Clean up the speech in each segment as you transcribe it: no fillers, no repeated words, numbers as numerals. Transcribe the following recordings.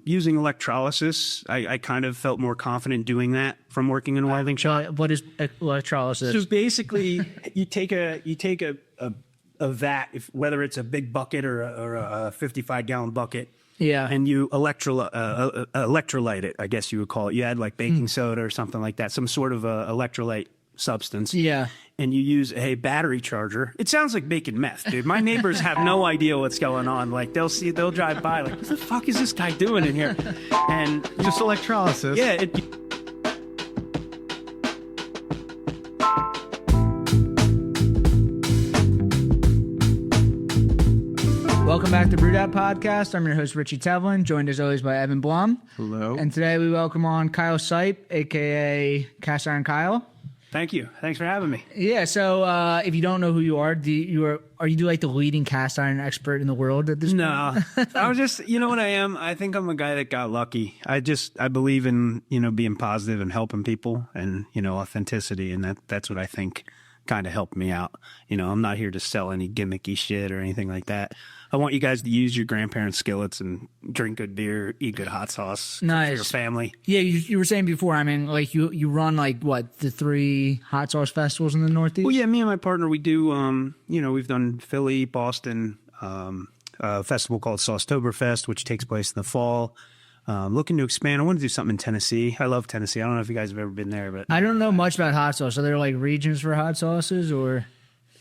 using electrolysis. I kind of felt more confident doing that from working in welding shop. What is electrolysis? So basically, you take a vat, whether it's a big bucket or a 55-gallon bucket. Yeah. And you electrolyte it, I guess you would call it. You add like baking soda or something like that, some sort of electrolyte substance. Yeah. And you use a battery charger. It sounds like making meth, dude. My neighbors have no idea what's going on. Like they'll drive by like, what the fuck is this guy doing in here? And just electrolysis. Yeah. Welcome back to Brew That Podcast. I'm your host, Richie Tevlin, joined as always by Evan Blum. Hello. And today we welcome on Kyle Seip, a.k.a. Cast Iron Kyle. Thank you. Thanks for having me. Yeah, so if you don't know who you are, are you like the leading cast iron expert in the world at this point? No. I was just, you know what I am? I think I'm a guy that got lucky. I believe in, being positive and helping people and, authenticity. And that's what I think kind of helped me out. I'm not here to sell any gimmicky shit or anything like that. I want you guys to use your grandparents' skillets and drink good beer, eat good hot sauce for your family. Yeah, you were saying before, I mean, like you run like what, the 3 hot sauce festivals in the Northeast? Well, yeah, me and my partner, we do, we've done Philly, Boston, a festival called Saucetoberfest, which takes place in the fall. Looking to expand. I want to do something in Tennessee. I love Tennessee. I don't know if you guys have ever been there, but I don't know much about hot sauce. Are there like regions for hot sauces or?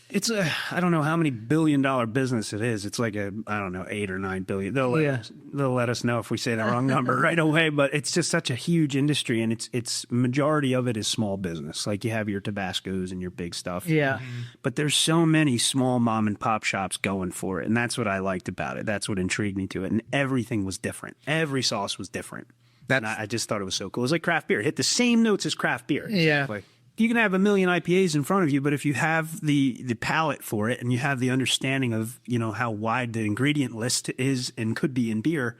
It's I don't know how many billion-dollar business it is. It's like 8 or 9 billion. They'll let us know if we say the wrong number right away. But it's just such a huge industry, and it's majority of it is small business. Like you have your Tabascos and your big stuff. Yeah. But there's so many small mom and pop shops going for it, and that's what I liked about it. That's what intrigued me to it, and everything was different. Every sauce was different. And I just thought it was so cool. It was like craft beer. It hit the same notes as craft beer. Yeah. Like, you can have a million IPAs in front of you, but if you have the palate for it and you have the understanding of, how wide the ingredient list is and could be in beer,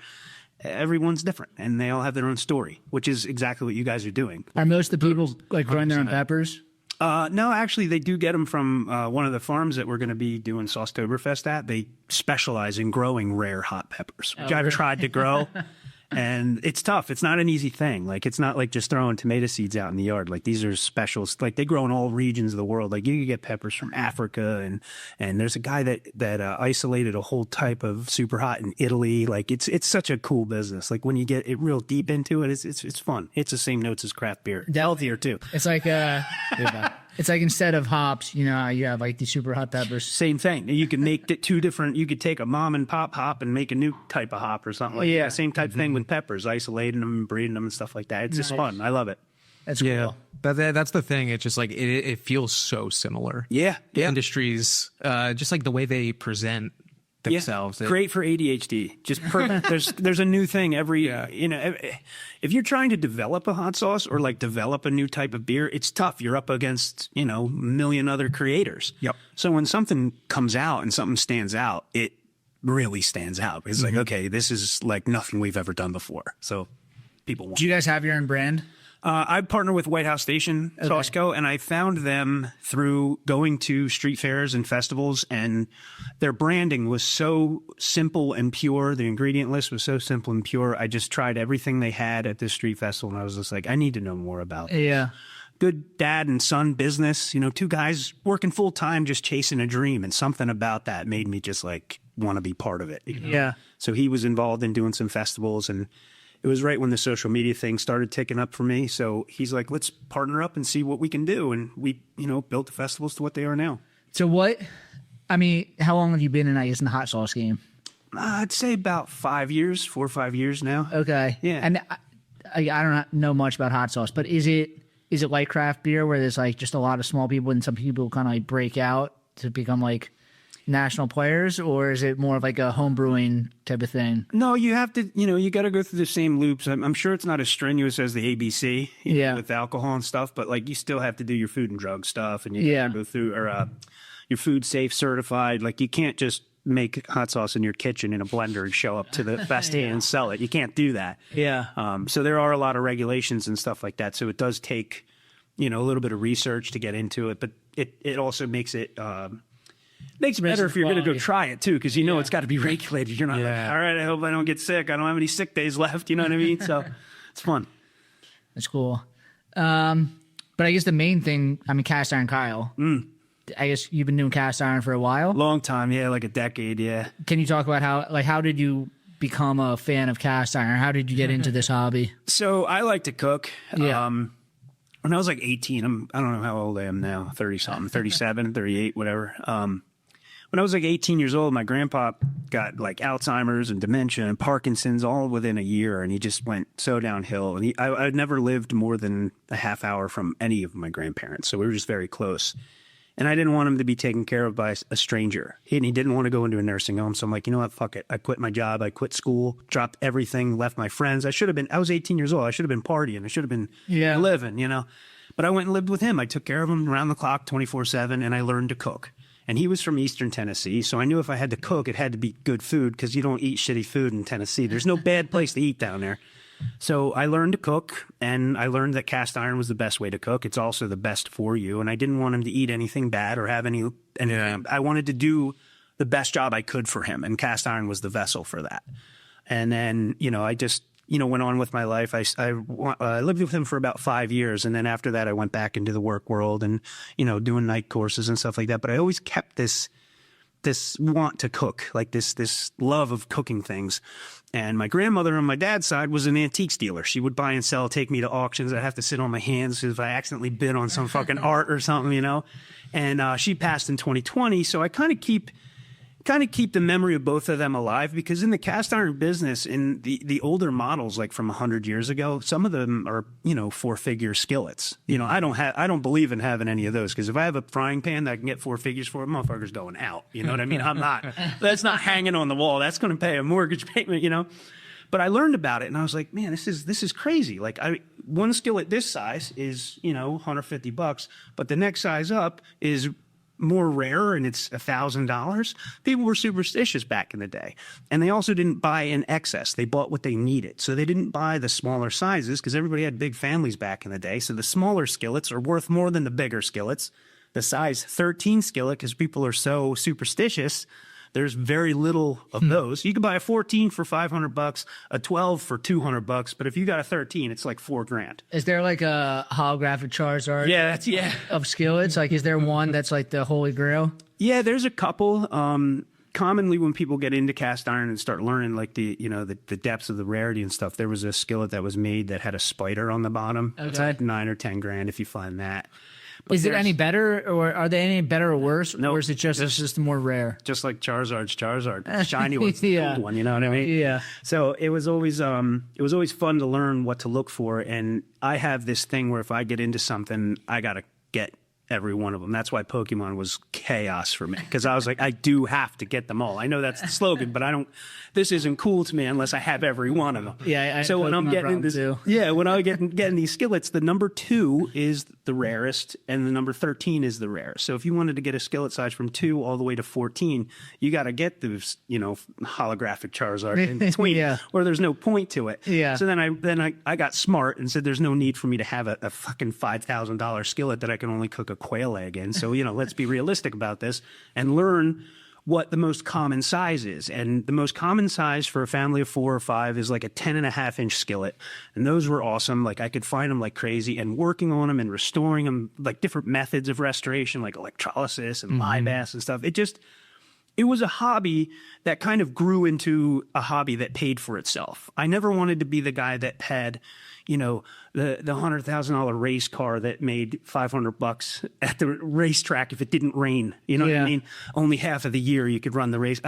everyone's different and they all have their own story, which is exactly what you guys are doing. Are most of the people like growing their own peppers? No, actually, they do get them from one of the farms that we're going to be doing Saucetoberfest at. They specialize in growing rare hot peppers, which I've tried to grow. And it's tough. It's not an easy thing. Like, it's not like just throwing tomato seeds out in the yard. Like, these are specials. Like, they grow in all regions of the world. Like, you can get peppers from Africa, and there's a guy that isolated a whole type of super hot in Italy. Like, it's such a cool business. Like, when you get it real deep into it, it's fun. It's the same notes as craft beer. Healthier too. It's like it's like instead of hops, you have like these super hot peppers. Same thing. You can make it 2 different. You could take a mom and pop hop and make a new type of hop or something like that. Same type of thing with peppers, isolating them and breeding them and stuff like that. It's just fun. I love it. That's cool. That's the thing. It's just like it feels so similar. Yeah. The industries, just like the way they present themselves. Yeah. Great for ADHD. Just perfect. There's a new thing every if you're trying to develop a hot sauce or like develop a new type of beer, it's tough. You're up against, a million other creators. Yep. So when something comes out and something stands out, it really stands out. It's like, okay, this is like nothing we've ever done before. So people want. Do you guys have your own brand? I partner with White House Station Sauceco, and I found them through going to street fairs and festivals, and their branding was so simple and pure. The ingredient list was so simple and pure. I just tried everything they had at this street festival, and I was just like, I need to know more about it. Yeah. Good dad and son business, 2 guys working full time, just chasing a dream, and something about that made me just like want to be part of it. Yeah. So he was involved in doing some festivals, and it was right when the social media thing started ticking up for me. So he's like, let's partner up and see what we can do. And we, built the festivals to what they are now. So how long have you been in the hot sauce game? I'd say about 4 or 5 years now. Okay. Yeah. And I don't know much about hot sauce, but is it like craft beer where there's like just a lot of small people and some people kind of like break out to become like national players, or is it more of like a home brewing type of thing? No, you have to, you got to go through the same loops. I'm sure it's not as strenuous as the ABC with alcohol and stuff, but like you still have to do your food and drug stuff, and you have to go through your food safe certified. Like you can't just make hot sauce in your kitchen in a blender and show up to the festival and sell it. You can't do that. Yeah. So there are a lot of regulations and stuff like that. So it does take, a little bit of research to get into it, but it also makes it, Makes it better if you're going to go quality. try it too, because you know it's got to be regulated. You're not like, all right, I hope I don't get sick. I don't have any sick days left. You know what I mean? So it's fun. That's cool. But I guess the main thing, I mean, cast iron Kyle. I guess you've been doing cast iron for a while. Long time, yeah, like a decade, yeah. Can you talk about how did you become a fan of cast iron? How did you get into this hobby? So I like to cook. Yeah. When I was like 18, I don't know how old I am now, 30-something, 37, 38, whatever. When I was like 18 years old, my grandpa got like Alzheimer's and dementia and Parkinson's all within a year, and he just went so downhill. And I'd never lived more than a half hour from any of my grandparents, so we were just very close. And I didn't want him to be taken care of by a stranger. And he didn't want to go into a nursing home. So I'm like, you know what? Fuck it. I quit my job. I quit school, dropped everything, left my friends. I was 18 years old. I should have been partying. I should have been living, you know. But I went and lived with him. I took care of him around the clock, 24/7, and I learned to cook. And he was from Eastern Tennessee, so I knew if I had to cook, it had to be good food, because you don't eat shitty food in Tennessee. There's no bad place to eat down there. So I learned to cook, and I learned that cast iron was the best way to cook. It's also the best for you, and I didn't want him to eat anything bad or have any. I wanted to do the best job I could for him, and cast iron was the vessel for that. And then, I just went on with my life. I lived with him for about 5 years. And then after that, I went back into the work world and, doing night courses and stuff like that. But I always kept this want to cook, like this love of cooking things. And my grandmother on my dad's side was an antiques dealer. She would buy and sell, take me to auctions. I'd have to sit on my hands if I accidentally bid on some fucking art or something, And she passed in 2020. So I kind of keep the memory of both of them alive, because in the cast iron business, in the older models, like from 100 years ago, some of them are, 4-figure skillets. I don't believe in having any of those, because if I have a frying pan that I can get 4 figures for, motherfucker's going out. You know what I mean? That's not hanging on the wall. That's going to pay a mortgage payment, But I learned about it, and I was like, man, this is crazy. Like, one skillet this size is, $150, but the next size up is more rare, and it's $1,000. People were superstitious back in the day, and they also didn't buy in excess. They bought what they needed, so they didn't buy the smaller sizes, because everybody had big families back in the day. So the smaller skillets are worth more than the bigger skillets. The size 13 skillet, because people are so superstitious, there's very little of those. You can buy a 14 for $500, a 12 for $200, but if you got a 13, it's like $4,000. Is there like a holographic Charizard? Yeah, Of skillets? Like, is there one that's like the Holy Grail? Yeah, there's a couple. Commonly, when people get into cast iron and start learning like the depths of the rarity and stuff, there was a skillet that was made that had a spider on the bottom. Okay. It's like $9,000 or $10,000 if you find that. But is it any better, or are they any better or worse? No, or is it just more rare? Just like Charizard's Charizard, the shiny one's the Yeah. cool one. You know what I mean? Yeah. So it was always fun to learn what to look for, and I have this thing where if I get into something, I gotta get every one of them. That's why Pokemon was chaos for me, because I was like, I do have to get them all. I know that's the slogan, but this isn't cool to me unless I have every one of them. Yeah. So when I'm getting this, when I getting these skillets, the number 2 is the rarest, and the number 13 is the rarest. So if you wanted to get a skillet size from 2 all the way to 14, you got to get those, holographic Charizard in between, or there's no point to it. Yeah. So then I got smart and said, there's no need for me to have a fucking $5,000 skillet that I can only cook a quail egg in. So, let's be realistic about this and learn what the most common size is. And the most common size for a family of 4 or 5 is like a 10.5-inch skillet. And those were awesome. Like, I could find them like crazy, and working on them and restoring them, like different methods of restoration, like electrolysis and lye baths and stuff. It was a hobby that kind of grew into a hobby that paid for itself. I never wanted to be the guy that had, the $100,000 race car that made $500 at the racetrack if it didn't rain. You know what I mean? Only half of the year you could run the race.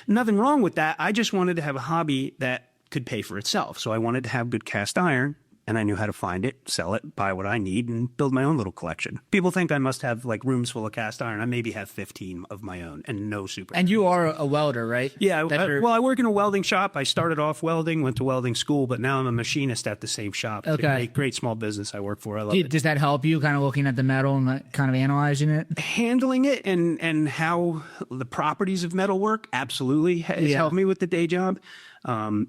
Nothing wrong with that. I just wanted to have a hobby that could pay for itself. So I wanted to have good cast iron, and I knew how to find it, sell it, buy what I need, and build my own little collection. People think I must have like rooms full of cast iron. I maybe have 15 of my own, and no super. And you are a welder, right? Yeah. I work in a welding shop. I started off welding, went to welding school, but now I'm a machinist at the same shop. It's a great small business I work for. I love it. Does that help you kind of looking at the metal and kind of analyzing it? Handling it and how the properties of metal work absolutely has helped me with the day job.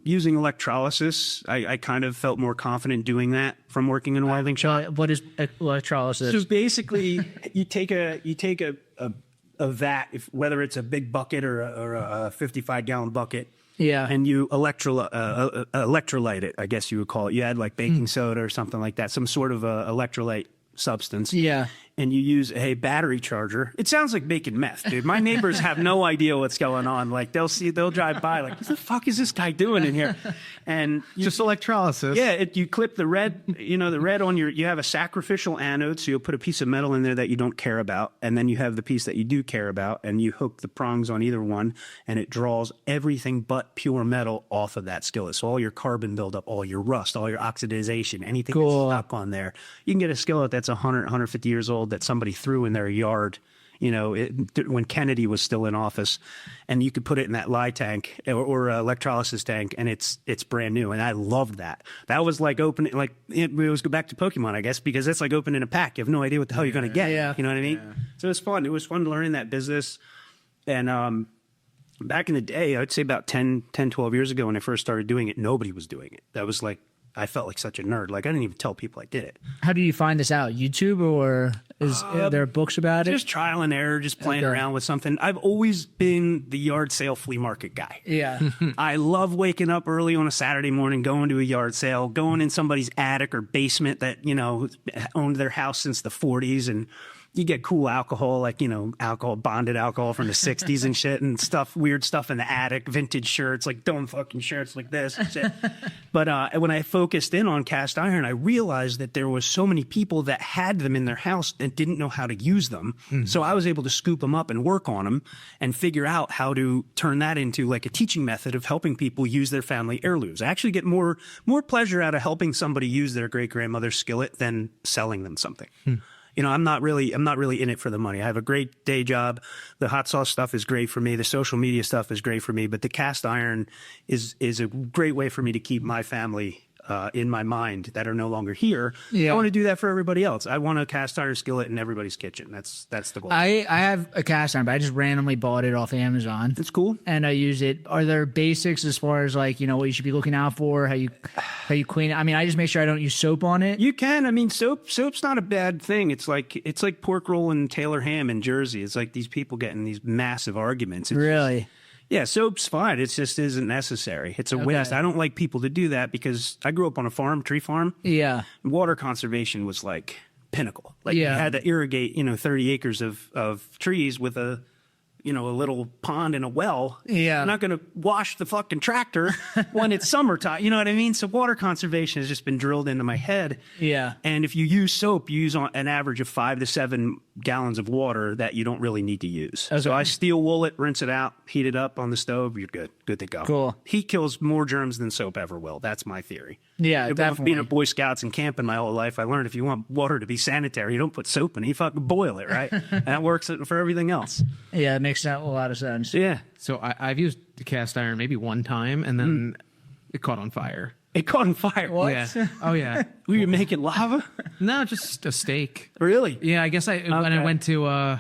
Using electrolysis, I kind of felt more confident doing that from working in a welding shop. What is electrolysis? So basically, you take a a vat, whether it's a big bucket or a 55-gallon bucket. Yeah. And you electrolyte it, I guess you would call it. You add like baking soda or something like that, some sort of electrolyte substance. Yeah. And you use a battery charger. It sounds like making meth, dude. My neighbors have no idea what's going on. Like they'll drive by like, what the fuck is this guy doing in here? And Just electrolysis. yeah, you clip the red, the red on you have a sacrificial anode, so you'll put a piece of metal in there that you don't care about, and then you have the piece that you do care about, and you hook the prongs on either one, and it draws everything but pure metal off of that skillet. So all your carbon buildup, all your rust, all your oxidization, anything that's stuck on there. You can get a skillet that's 100, 150 years old that somebody threw in their yard, when Kennedy was still in office, and you could put it in that lye tank or electrolysis tank, and it's brand new. And I loved that. That was like opening, like it was go back to Pokemon, I guess, because that's like opening a pack. You have no idea what the hell you're going to get. Yeah. You know what I mean? Yeah. So it was fun. It was fun learning that business. And back in the day, I'd say about 10, 12 years ago when I first started doing it, nobody was doing it. That was like, I felt like such a nerd. Like I didn't even tell people I did it. How do you find this out? YouTube, or are there books about it? Just trial and error, just playing around with something. I've always been the yard sale flea market guy. Yeah. I love waking up early on a Saturday morning, going to a yard sale, going in somebody's attic or basement that, owned their house since the 40s, and you get cool alcohol, like, bonded alcohol from the 60s and shit, and weird stuff in the attic, vintage shirts, like dumb fucking shirts like this and shit. But when I focused in on cast iron, I realized that there was so many people that had them in their house and didn't know how to use them. So I was able to scoop them up and work on them and figure out how to turn that into like a teaching method of helping people use their family heirlooms. I actually get more pleasure out of helping somebody use their great-grandmother's skillet than selling them something. I'm not really in it for the money. I have a great day job. The hot sauce stuff is great for me. The social media stuff is great for me. But the cast iron is a great way for me to keep my family in my mind that are no longer here. Yeah. I want to do that for everybody else. I want a cast iron skillet in everybody's kitchen. That's the goal. I have a cast iron, but I just randomly bought it off Amazon. It's cool. And I use it. Are there basics as far as like, what you should be looking out for, how you clean it? I mean, I just make sure I don't use soap on it. You can. I mean, soap's not a bad thing. It's like pork roll and Taylor ham in Jersey. It's like these people getting these massive arguments. Really? Yeah, soap's fine. It just isn't necessary. It's a waste. I don't like people to do that because I grew up on a farm, tree farm. Yeah. Water conservation was like pinnacle. Like you had to irrigate, 30 acres of trees with a little pond and a well. Yeah. I'm not going to wash the fucking tractor when it's summertime. You know what I mean? So water conservation has just been drilled into my head. Yeah. And if you use soap, you use an average of 5 to 7 gallons of water that you don't really need to use. Okay. So I steel wool it, rinse it out, heat it up on the stove. You're good. Good to go. Cool. Heat kills more germs than soap ever will. That's my theory. Yeah, definitely. Being a Boy Scouts and camping my whole life, I learned if you want water to be sanitary, you don't put soap in it. You fucking boil it, right? And that works for everything else. Yeah, it makes a lot of sense. Yeah. So I've used the cast iron maybe one time, and then it caught on fire. It caught on fire. What? Yeah. Oh, yeah. Were you making lava? No, just a steak. Really? Yeah, I guess when I went to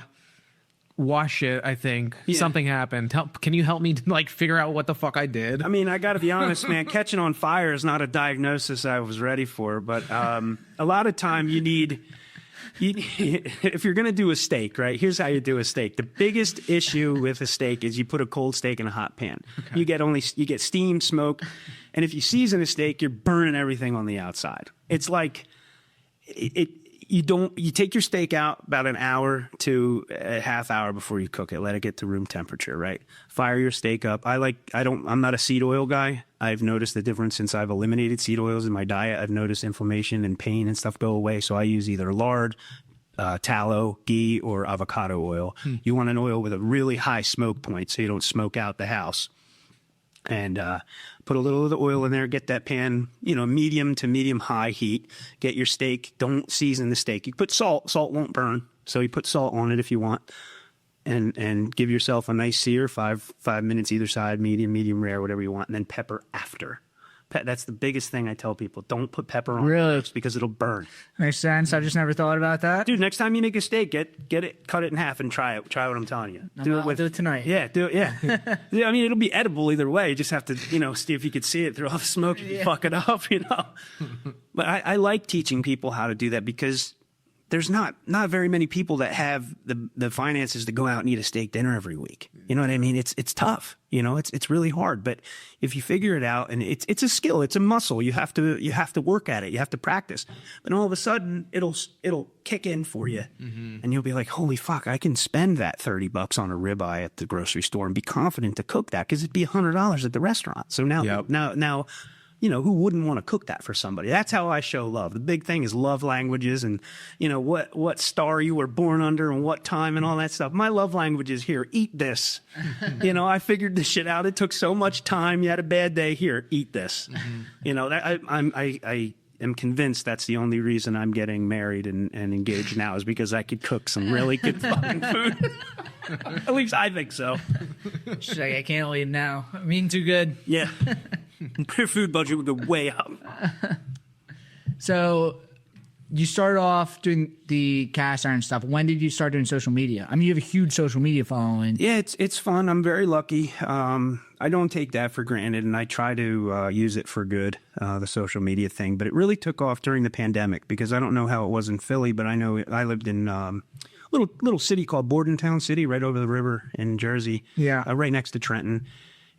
wash it, I think something happened. Can you help me figure out what the fuck I did? I mean, I got to be honest, man. Catching on fire is not a diagnosis I was ready for, but a lot of time you need. If you're going to do a steak, right, here's how you do a steak. The biggest issue with a steak is you put a cold steak in a hot pan. Okay. You get steam, smoke, and if you season a steak, you're burning everything on the outside. It's like you take your steak out about an hour to a half hour before you cook it. Let it get to room temperature, right? Fire your steak up. I'm not a seed oil guy. I've noticed the difference since I've eliminated seed oils in my diet. I've noticed inflammation and pain and stuff go away. So I use either lard, tallow, ghee, or avocado oil. You want an oil with a really high smoke point so you don't smoke out the house. And put a little of the oil in there, get that pan, medium to medium high heat. Get your steak. Don't season the steak. You put salt. Salt won't burn. So you put salt on it if you want. And give yourself a nice sear, 5 minutes either side, medium rare, whatever you want, and then pepper after. That's the biggest thing I tell people. Don't put pepper on really? Because it'll burn. Makes sense. I've just never thought about that. Dude, next time you make a steak, get it, cut it in half and try it. Try what I'm telling you. I'll do it tonight. Yeah, do it, yeah. Yeah, I mean, it'll be edible either way. You just have to, see if you could see it through all the smoke if you fuck it up, But I like teaching people how to do that because there's not very many people that have the finances to go out and eat a steak dinner every week. You know what I mean? It's tough. You know, it's really hard. But if you figure it out, and it's a skill, it's a muscle. You have to work at it. You have to practice. And all of a sudden, it'll kick in for you, and you'll be like, holy fuck, I can spend that $30 on a ribeye at the grocery store and be confident to cook that, because it'd be $100 at the restaurant. So now. You know, who wouldn't want to cook that for somebody? That's how I show love. The big thing is love languages, and, you know, what star you were born under and what time and all that stuff. My love language is, here, eat this. You know, I figured this shit out. It took so much time. You had a bad day. Here, eat this. You know, I am convinced that's the only reason I'm getting married and engaged now, is because I could cook some really good fucking food. At least I think so. She's like, I can't leave now. I'm eating too good. Yeah. Your food budget would go way up. So you started off doing the cast iron stuff. When did you start doing social media? I mean, you have a huge social media following. Yeah, it's fun. I'm very lucky. I don't take that for granted, and I try to use it for good, the social media thing. But it really took off during the pandemic, because I don't know how it was in Philly, but I know I lived in little city called Bordentown City, right over the river in Jersey. Yeah, right next to Trenton.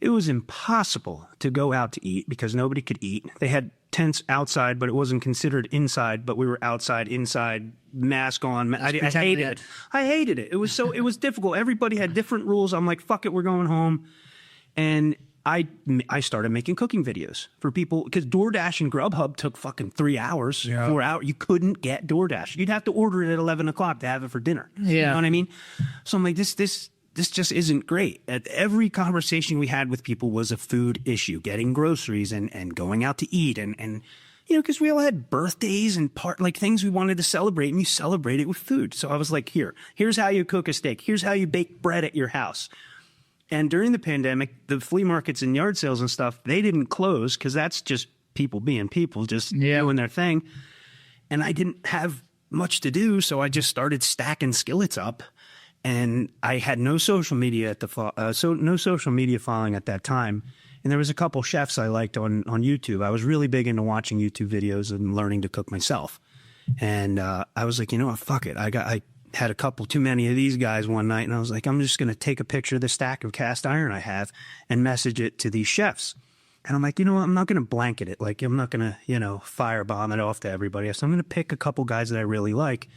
It was impossible to go out to eat because nobody could eat. They had tents outside, but it wasn't considered inside. But we were outside, inside, mask on. I hated it. I hated it. It was difficult. Everybody had different rules. I'm like, fuck it, we're going home. And I started making cooking videos for people, because DoorDash and Grubhub took fucking 3 hours, 4 hours. You couldn't get DoorDash. You'd have to order it at 11 o'clock to have it for dinner. Yeah. You know what I mean? So I'm like, this just isn't great. At every conversation we had with people was a food issue, getting groceries and going out to eat. And you know, because we all had birthdays and things we wanted to celebrate, and you celebrate it with food. So I was like, here's how you cook a steak. Here's how you bake bread at your house. And during the pandemic, the flea markets and yard sales and stuff, they didn't close, because that's just people being people, just doing their thing. And I didn't have much to do, so I just started stacking skillets up. And I had no social media no social media following at that time. And there was a couple chefs I liked on YouTube. I was really big into watching YouTube videos and learning to cook myself. And I was like, you know what, fuck it. I had a couple too many of these guys one night, and I was like, I'm just going to take a picture of the stack of cast iron I have and message it to these chefs. And I'm like, you know what, I'm not going to blanket it. Like, I'm not going to, you know, firebomb it off to everybody. So I'm going to pick a couple guys that I really like.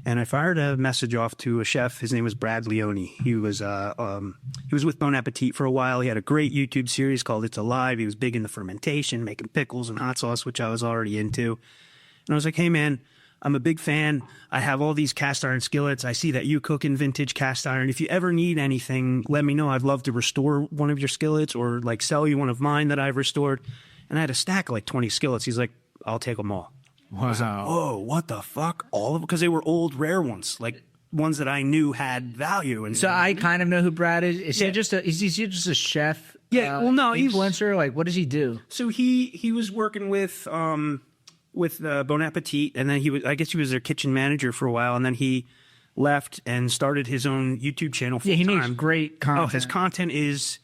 And I fired a message off to a chef. His name was Brad Leone. He was with Bon Appetit for a while. He had a great YouTube series called It's Alive. He was big into fermentation, making pickles and hot sauce, which I was already into. And I was like, hey, man, I'm a big fan. I have all these cast iron skillets. I see that you cook in vintage cast iron. If you ever need anything, let me know. I'd love to restore one of your skillets, or like sell you one of mine that I've restored. And I had a stack of like 20 skillets. He's like, I'll take them all. Wow. I was like, whoa, what the fuck? All of them? Because they were old, rare ones, like ones that I knew had value. And so I kind of know who Brad is. Is he just a chef? Yeah, well, no, influencer. Like, what does he do? So he was working with Bon Appetit, and then I guess he was their kitchen manager for a while, and then he left and started his own YouTube channel full time. He makes great content. Oh, his content is.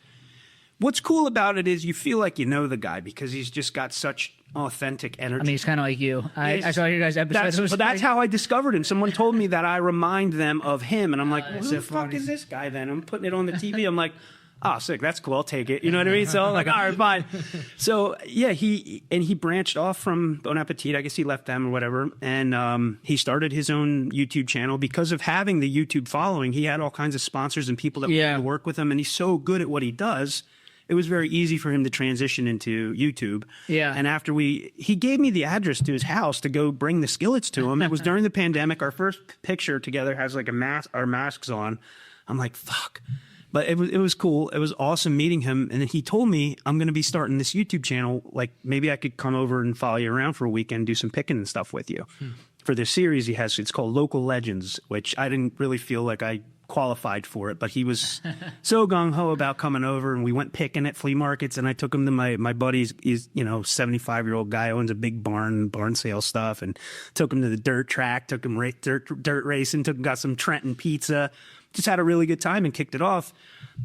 What's cool about it is you feel like you know the guy, because he's just got such authentic energy. I mean, he's kind of like you. I saw your guys' episode. That's how I discovered him. Someone told me that I remind them of him, and I'm like, who the fuck is this guy then? I'm putting it on the TV. I'm like, oh, sick, that's cool, I'll take it. You know what I mean? So I'm like, all right, fine. So yeah, he branched off from Bon Appetit. I guess he left them or whatever, and he started his own YouTube channel. Because of having the YouTube following, he had all kinds of sponsors and people that wanted to work with him, and he's so good at what he does. It was very easy for him to transition into YouTube. Yeah. And after he gave me the address to his house to go bring the skillets to him. It was during the pandemic. Our first picture together has like our masks on. I'm like, fuck. But it was cool. It was awesome meeting him. And he told me, I'm going to be starting this YouTube channel. Like, maybe I could come over and follow you around for a weekend, do some picking and stuff with you. For this series he has, it's called Local Legends, which I didn't really feel like I qualified for it, but he was so gung-ho about coming over, and we went picking at flea markets, and I took him to my buddy's, he's, 75-year-old guy, owns a big barn sale stuff, and took him to the dirt track, took him dirt racing, got some Trenton pizza, just had a really good time and kicked it off.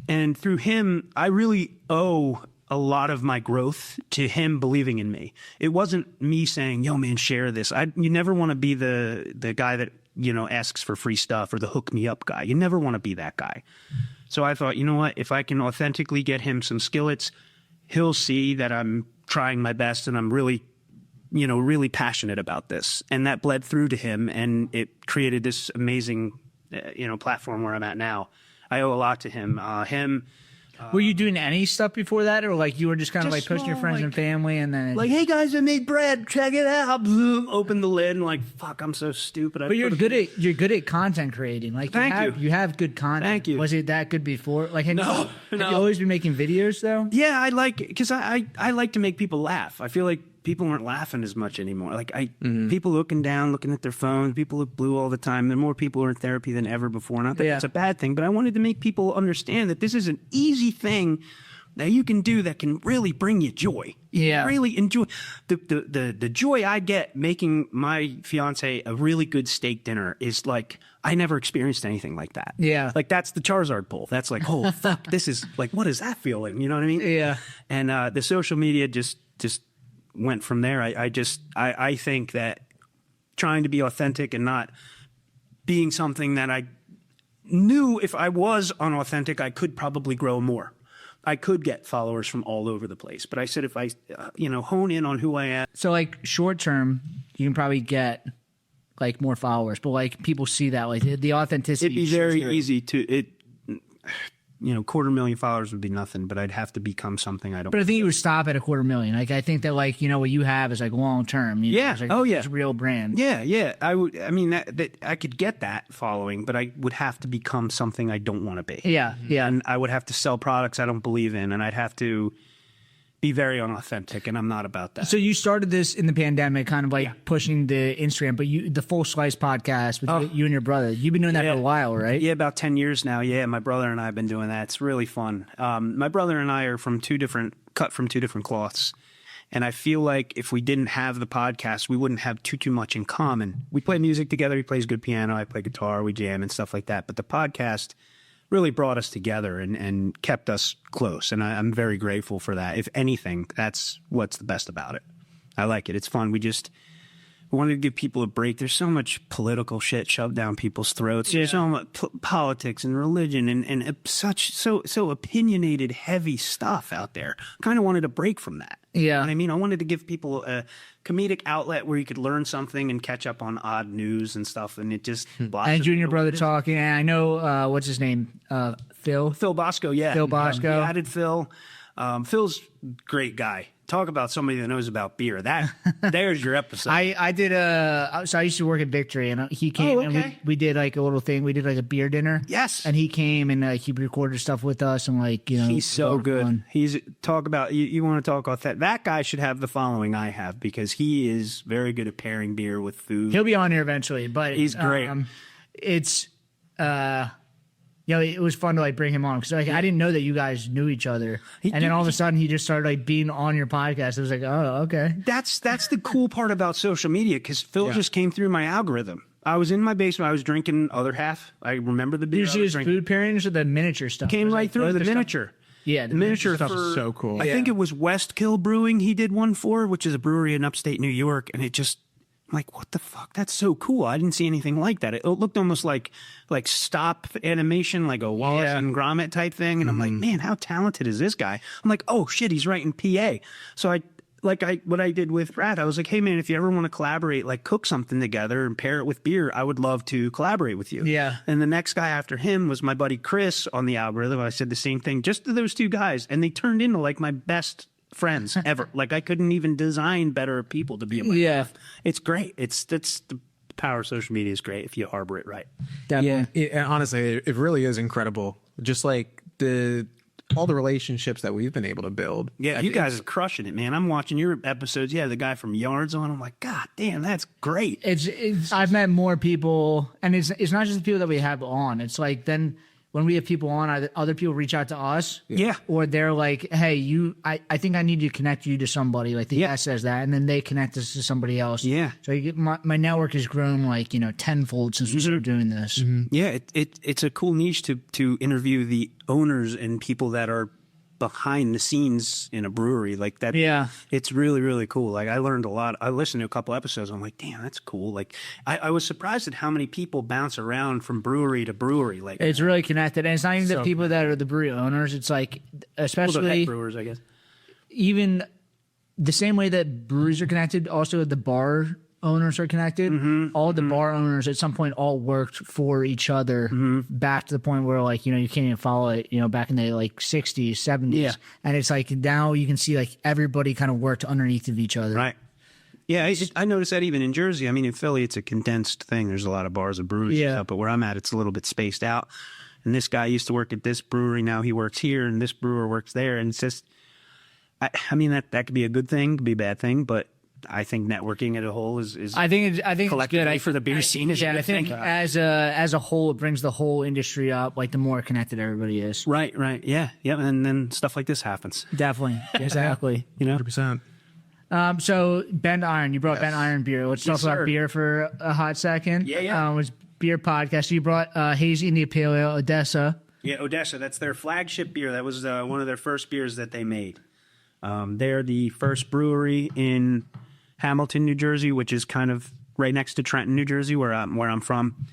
And through him, I really owe a lot of my growth to him believing in me. It wasn't me saying, yo man, share this. You never want to be the guy that asks for free stuff or the hook me up guy. You never want to be that guy. So I thought, you know what? If I can authentically get him some skillets, he'll see that I'm trying my best and I'm really, really passionate about this. And that bled through to him, and it created this amazing, platform where I'm at now. I owe a lot to him. Were you doing any stuff before that, or like you were just kind of like pushing your friends and family, and then like, hey guys, I made bread, check it out. Boom, open the lid, and like, fuck, I'm so stupid. But you're good at content creating. Like, you have good content. Thank you. Was it that good before? Like, have No. you always been making videos though? Yeah, because I like to make people laugh. I feel like people aren't laughing as much anymore. Like people looking down, looking at their phones. People look blue all the time. There are more people who are in therapy than ever before. Not that it's a bad thing, but I wanted to make people understand that this is an easy thing that you can do that can really bring you joy. Yeah, really enjoy the joy I get making my fiance a really good steak dinner is like I never experienced anything like that. Yeah, like that's the Charizard pull. That's like, oh fuck, this is like, what is that feeling? You know what I mean? Yeah. And the social media just went from there. I think that trying to be authentic and not being something that I knew if I was unauthentic, I could probably grow more. I could get followers from all over the place. But I said if I, hone in on who I am. So like short term, you can probably get like more followers, but like people see that like the authenticity. It'd be very easy to 250,000 followers would be nothing, but I'd have to become something I don't. But I think you would stop at 250,000. Like I think that like what you have is like long term. Yeah. Like, it's a real brand. Yeah. I would. I mean that I could get that following, but I would have to become something I don't want to be. Yeah. And I would have to sell products I don't believe in, and I'd have to be very unauthentic, and I'm not about that. So you started this in the pandemic, kind of like pushing the Instagram, but the Full Slice podcast with you and your brother. You've been doing that for a while, right? Yeah, about 10 years now. Yeah, my brother and I have been doing that. It's really fun. My brother and I are cut from two different cloths, and I feel like if we didn't have the podcast, we wouldn't have too much in common. We play music together. He plays good piano. I play guitar. We jam and stuff like that. But the podcast really brought us together and kept us close. And I'm very grateful for that. If anything, that's what's the best about it. I like it. It's fun. We wanted to give people a break. There's so much political shit shoved down people's throats. There's so much politics and religion and so opinionated, heavy stuff out there. Kind of wanted a break from that. Yeah. You know what I mean? I wanted to give people a comedic outlet where you could learn something and catch up on odd news and stuff. And it just and you and your brother talking. And I know, what's his name? Phil Busco, yeah. Phil Busco. We added Phil. Phil's a great guy. Talk about somebody that knows about beer. There's your episode. I did so I used to work at Victory, and he came and we did like a little thing. We did like a beer dinner. Yes. And he came and he recorded stuff with us and he's so good. Fun. He's talk about you want to talk about that guy should have the following I have because he is very good at pairing beer with food. He'll be on here eventually, but he's great. It's it was fun to like bring him on because like I didn't know that you guys knew each other, and then all of a sudden he just started like being on your podcast. It was like, oh, okay. That's the cool part about social media because Phil just came through my algorithm. I was in my basement. I was drinking other half. I remember the beer. Did you use food pairings or the miniature stuff? Came right through the miniature. Yeah, the miniature stuff is so cool. I think it was Westkill Brewing. He did one for, which is a brewery in upstate New York, and it just. I'm like, what the fuck? That's so cool. I didn't see anything like that. It looked almost like stop animation, like a Wallace and Gromit type thing. And I'm like, man, how talented is this guy? I'm like, oh shit, he's writing PA. So what I did with Brad, I was like, hey man, if you ever want to collaborate, like cook something together and pair it with beer, I would love to collaborate with you. Yeah. And the next guy after him was my buddy Chris on the algorithm. I said the same thing just to those two guys. And they turned into like my best friends ever. Like I couldn't even design better people to be in my life. It's great. That's the power of social media is great if you harbor it right. Definitely. Yeah, honestly, it really is incredible. Just like all the relationships that we've been able to build. Yeah, you guys are crushing it, man. I'm watching your episodes. Yeah, the guy from Yards on. I'm like, God damn, that's great. It's I've met more people, and it's not just the people that we have on. It's like then. When we have people on, either other people reach out to us, or they're like, "Hey, I think I need to connect you to somebody." Like the guest says that, and then they connect us to somebody else. Yeah. So you get, my network has grown like tenfold since we started doing this. Yeah, it's a cool niche to interview the owners and people that are behind the scenes in a brewery like that. Yeah. It's really, really cool. Like I learned a lot. I listened to a couple episodes. I'm like, damn, that's cool. Like I was surprised at how many people bounce around from brewery to brewery. Like It's really connected. And it's not even the people that are the brewery owners. It's like, the especially head brewers, I guess. even the same way that breweries are connected, also the bar owners are connected. All the bar owners at some point all worked for each other back to the point where like, you know, you can't even follow it, you know, back in the like 60s, 70s. Yeah. And it's like now you can see like everybody kind of worked underneath of each other. Right. Yeah, I noticed that even in Jersey. I mean, in Philly, it's a condensed thing. There's a lot of bars and breweries and stuff, but where I'm at, it's a little bit spaced out. And this guy used to work at this brewery. Now he works here, and this brewer works there. And it's just, I mean, that could be a good thing, could be a bad thing, but I think networking as a whole is I think it's good. for the beer scene is a good I think thing. as a whole, it brings the whole industry up. Like the more connected everybody is. Right. Yeah. And then stuff like this happens. Definitely, exactly. You know, 100%. So Bent Iron, you brought Bent Iron beer. Let's talk about beer for a hot second. Yeah. It was beer podcast. You brought Hazy India Pale Ale Odessa. Yeah, Odessa. That's their flagship beer. That was one of their first beers that they made. They're the first brewery in Hamilton, New Jersey, which is kind of right next to Trenton, New Jersey, where I'm from.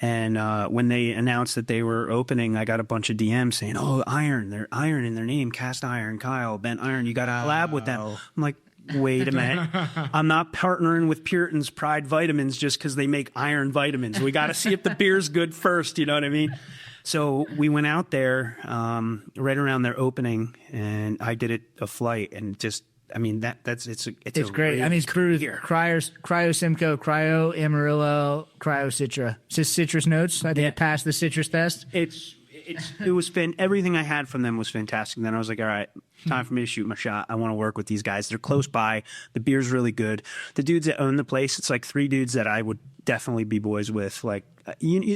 And when they announced that they were opening, I got a bunch of DMs saying, "Oh, iron! They're iron in their name. Cast Iron, Kyle, Bent Iron. You got to collab with them." I'm like, wait a minute. I'm not partnering with Puritan's Pride Vitamins just because they make iron vitamins. We got to see if the beer's good first. You know what I mean? So we went out there right around their opening, and I did a flight, and just, I mean, it's great. I mean, it's brewed Cryo Simcoe, Cryo Amarillo, Cryo Citra. It's just citrus notes. I think it passed the citrus test. It was everything I had from them was fantastic. And then I was like, all right, time for me to shoot my shot. I want to work with these guys. They're close by. The beer's really good. The dudes that own the place, it's like 3 dudes that I would definitely be boys with. Like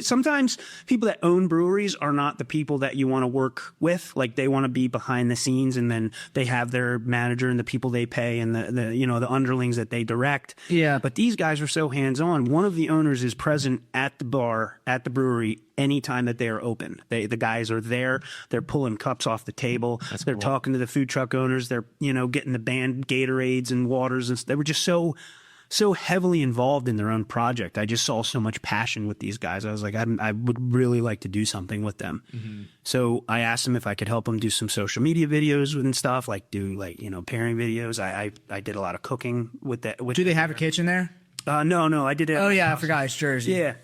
sometimes people that own breweries are not the people that you want to work with. Like they want to be behind the scenes, and then they have their manager and the people they pay and the underlings that they direct. Yeah. But these guys are so hands-on. One of the owners is present at the bar, at the brewery, anytime that they are open. The guys are there. They're pulling cups off the table. They're talking to the food truck owners. They're, getting the band Gatorades and waters. And they were just so heavily involved in their own project. I just saw so much passion with these guys. I was like, I would really like to do something with them. Mm-hmm. So I asked them if I could help them do some social media videos and stuff, like pairing videos. I did a lot of cooking with that. Do they have a kitchen there? No, I did it. Oh yeah, I forgot. It's Jersey. Yeah.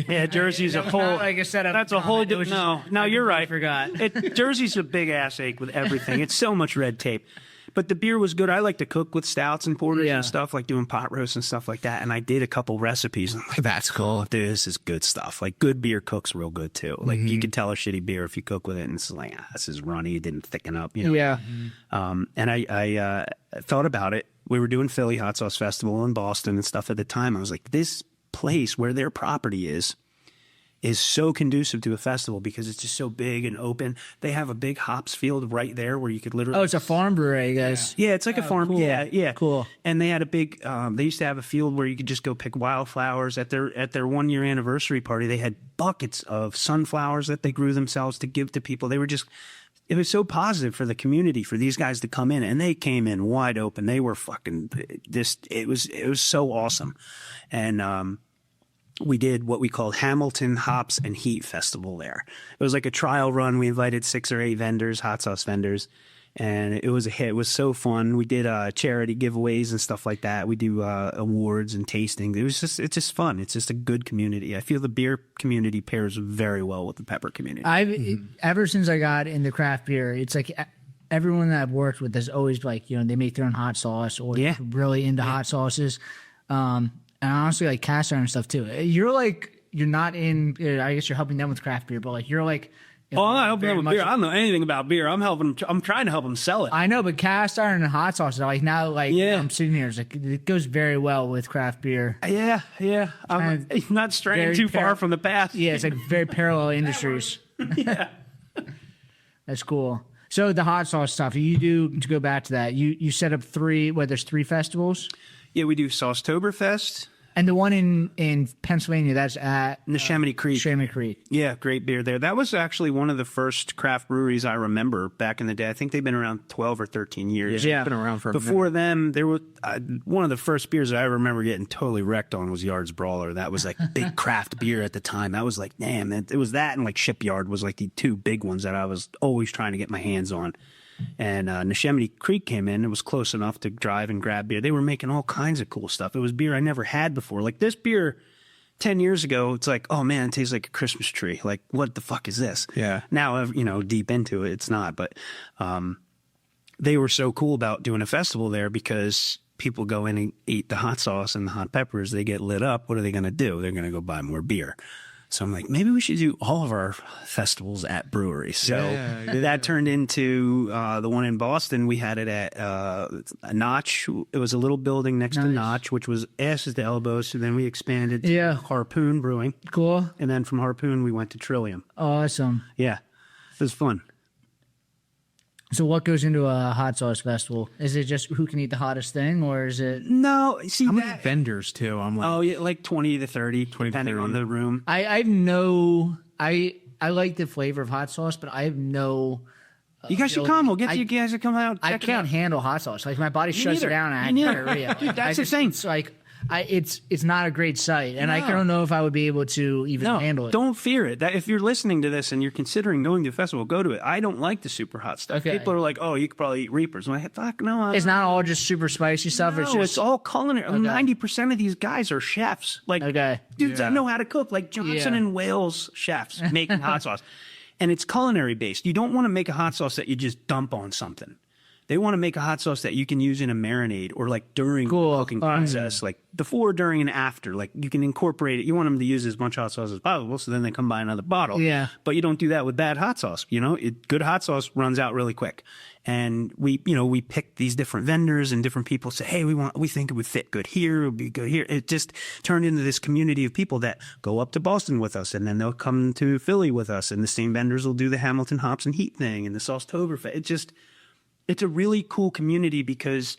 Yeah, Jersey's a whole. Like I said, that's a whole. No, you're right. I forgot. Jersey's a big ass ache with everything. It's so much red tape. But the beer was good. I like to cook with stouts and porters and stuff, like doing pot roasts and stuff like that. And I did a couple recipes. I'm like, that's cool. Dude, this is good stuff. Like, good beer cooks real good, too. Like, you can tell a shitty beer if you cook with it, and it's like, this is runny. It didn't thicken up, Yeah. And I thought about it. We were doing Philly Hot Sauce Festival in Boston and stuff at the time. I was like, this place where their property is so conducive to a festival because it's just so big and open. They have a big hops field right there where you could literally... Oh, it's a farm brewery, guys. Yeah, it's like a farm. Cool. Yeah. Cool. And they had a big... they used to have a field where you could just go pick wildflowers. At their 1-year anniversary party, they had buckets of sunflowers that they grew themselves to give to people. They were just... It was so positive for the community for these guys to come in, and they came in wide open. They were fucking... It was so awesome. And... we did what we called Hamilton Hops and Heat Festival there. It was like a trial run. We invited 6 or 8 vendors, hot sauce vendors, and it was a hit. It was so fun. We did charity giveaways and stuff like that. We do awards and tasting. It's just fun. It's just a good community. I feel the beer community pairs very well with the pepper community. Ever since I got into craft beer, it's like everyone that I've worked with is always like, they make their own hot sauce or really into hot sauces. And honestly, like cast iron stuff too. You're not in. I guess you're helping them with craft beer, but like you're like. I'm not helping them with beer. I don't know anything about beer. I'm helping them. I'm trying to help them sell it. I know, but cast iron and hot sauce are like now. Like I'm sitting here, it's like it goes very well with craft beer. Yeah. I'm not straying too far from the path. Yeah, it's like very parallel industries. Yeah, that's cool. So the hot sauce stuff you do, to go back to that, you set up 3. There's 3 festivals. Yeah, we do Saucetoberfest. And the one in Pennsylvania, that's at Neshaminy Creek. Neshaminy Creek. Yeah, great beer there. That was actually one of the first craft breweries I remember back in the day. I think they've been around 12 or 13 years. Yeah, been around for a minute. Before them, there was one of the first beers that I remember getting totally wrecked on was Yard's Brawler. That was like big craft beer at the time. That was like, damn, it was that and like Shipyard was like the two big ones that I was always trying to get my hands on. And Neshaminy Creek came in. It was close enough to drive and grab beer. They were making all kinds of cool stuff. It was beer I never had before. Like this beer 10 years ago, it's like, oh man, it tastes like a Christmas tree. Like, what the fuck is this? Yeah. Now, deep into it, it's not. But they were so cool about doing a festival there because people go in and eat the hot sauce and the hot peppers. They get lit up. What are they going to do? They're going to go buy more beer. So I'm like, maybe we should do all of our festivals at breweries. So that turned into the one in Boston. We had it at Notch. It was a little building next to Notch, which was asses to elbows. So then we expanded to Harpoon Brewing. Cool. And then from Harpoon, we went to Trillium. Awesome. Yeah, it was fun. So what goes into a hot sauce festival? Is it just who can eat the hottest thing, or is it? No, see How many that. vendors too? I'm like, Oh yeah, like 20 to 30, depending on the room. I like the flavor of hot sauce, but I have no. You guys should come. We'll get you guys to come out. I check it can't out. handle hot sauce. Like my body shuts neither. it down, and I Me have neither. diarrhea. Dude, that's I the thing. It's like it's not a great sight, and I don't know if I would be able to even handle it. Don't fear it. That if you're listening to this and you're considering going to a festival, go to it. I don't like the super hot stuff. Okay. People are like, "Oh, you could probably eat Reapers." I'm like, "Fuck no." It's not all just super spicy stuff. No, It's just all culinary. 90% of these guys are chefs. Like dudes that know how to cook, like Johnson and Wales chefs making hot sauce. And it's culinary based. You don't want to make a hot sauce that you just dump on something. They want to make a hot sauce that you can use in a marinade or like during the cooking process, like before, during, and after. Like you can incorporate it. You want them to use as much hot sauce as possible, so then they come buy another bottle. Yeah. But you don't do that with bad hot sauce. Good hot sauce runs out really quick. And we pick these different vendors and different people say, hey, we think it would fit good here, it would be good here. It just turned into this community of people that go up to Boston with us, and then they'll come to Philly with us, and the same vendors will do the Hamilton Hops and Heat thing and the Saucetoberfest. It's a really cool community because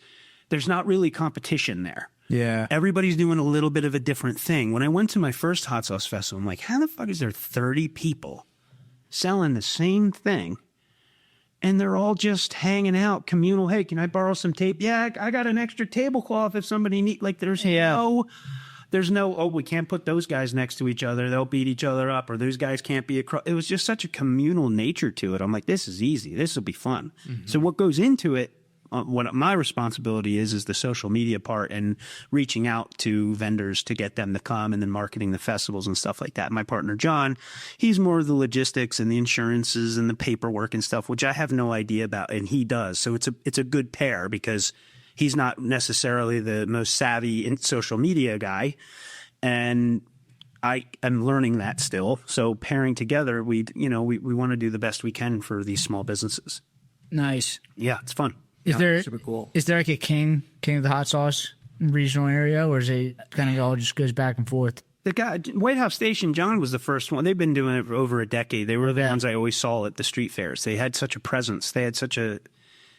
there's not really competition there. yeah. Everybody's doing a little bit of a different thing. When I went to my first hot sauce festival, I'm like, how the fuck is there 30 people selling the same thing? And they're all just hanging out, communal. Hey, can I borrow some tape? Yeah, I got an extra tablecloth if somebody needs. Like, there's no, oh, we can't put those guys next to each other. They'll beat each other up, or those guys can't be across. It was just such a communal nature to it. I'm like, this is easy. This will be fun. Mm-hmm. So what goes into it, what my responsibility is the social media part and reaching out to vendors to get them to come and then marketing the festivals and stuff like that. My partner, John, he's more of the logistics and the insurances and the paperwork and stuff, which I have no idea about, and he does. So it's a good pair because he's not necessarily the most savvy in social media guy, and I am learning that still. So pairing together, we want to do the best we can for these small businesses. Nice. Yeah, it's fun. Is there super cool. Is there like a king of the hot sauce regional area, or is it kind of all just goes back and forth? The guy, White House Station, John was the first one. They've been doing it for over a decade. They were the ones I always saw at the street fairs. They had such a presence. They had such a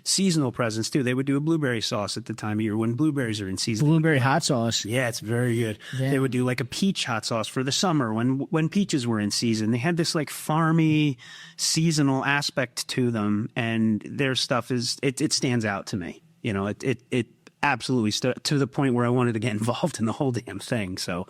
seasonal presence too. They would do a blueberry sauce at the time of year when blueberries are in season. Blueberry hot sauce. Yeah, it's very good. Yeah. They would do like a peach hot sauce for the summer when peaches were in season. They had this like farmy seasonal aspect to them, and their stuff it stands out to me. It absolutely stood to the point where I wanted to get involved in the whole damn thing. So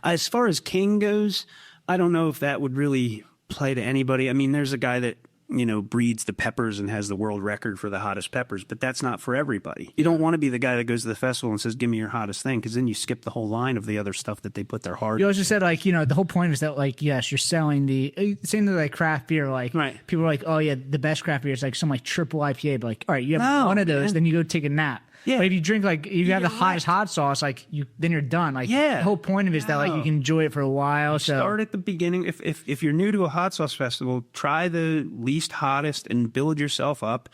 as far as King goes, I don't know if that would really play to anybody. I mean, there's a guy that breeds the peppers and has the world record for the hottest peppers, but that's not for everybody. You don't want to be the guy that goes to the festival and says, give me your hottest thing, because then you skip the whole line of the other stuff that they put their heart. You also said the whole point is that yes, you're selling the same thing like craft beer. Right. People are like, oh yeah, the best craft beer is like some like triple IPA, but like, all right, you have one of those, then you go take a nap. Yeah. But if you drink if you have the hottest hot sauce, then you're done. The whole point of it is that you can enjoy it for a while. So start at the beginning. If you're new to a hot sauce festival, try the least hottest and build yourself up.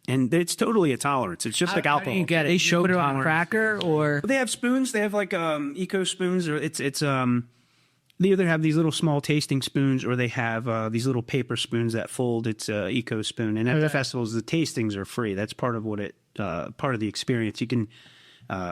And it's totally a tolerance. It's just like alcohol. You get it. They show put it on a cracker, or they have spoons. They have like eco spoons, or it's they either have these little small tasting spoons, or they have these little paper spoons that fold. It's eco spoon. And at the festivals, the tastings are free. That's part of what part of the experience. You can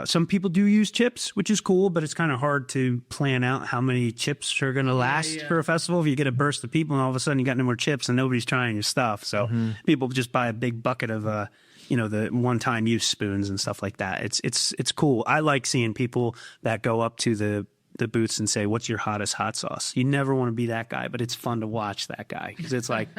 Some people do use chips, which is cool, but it's kind of hard to plan out how many chips are going to last for a festival. If you get a burst of people and all of a sudden you got no more chips and nobody's trying your stuff. So people just buy a big bucket of, the one-time use spoons and stuff like that. It's cool. I like seeing people that go up to the booths and say, "What's your hottest hot sauce?" You never want to be that guy, but it's fun to watch that guy because it's like,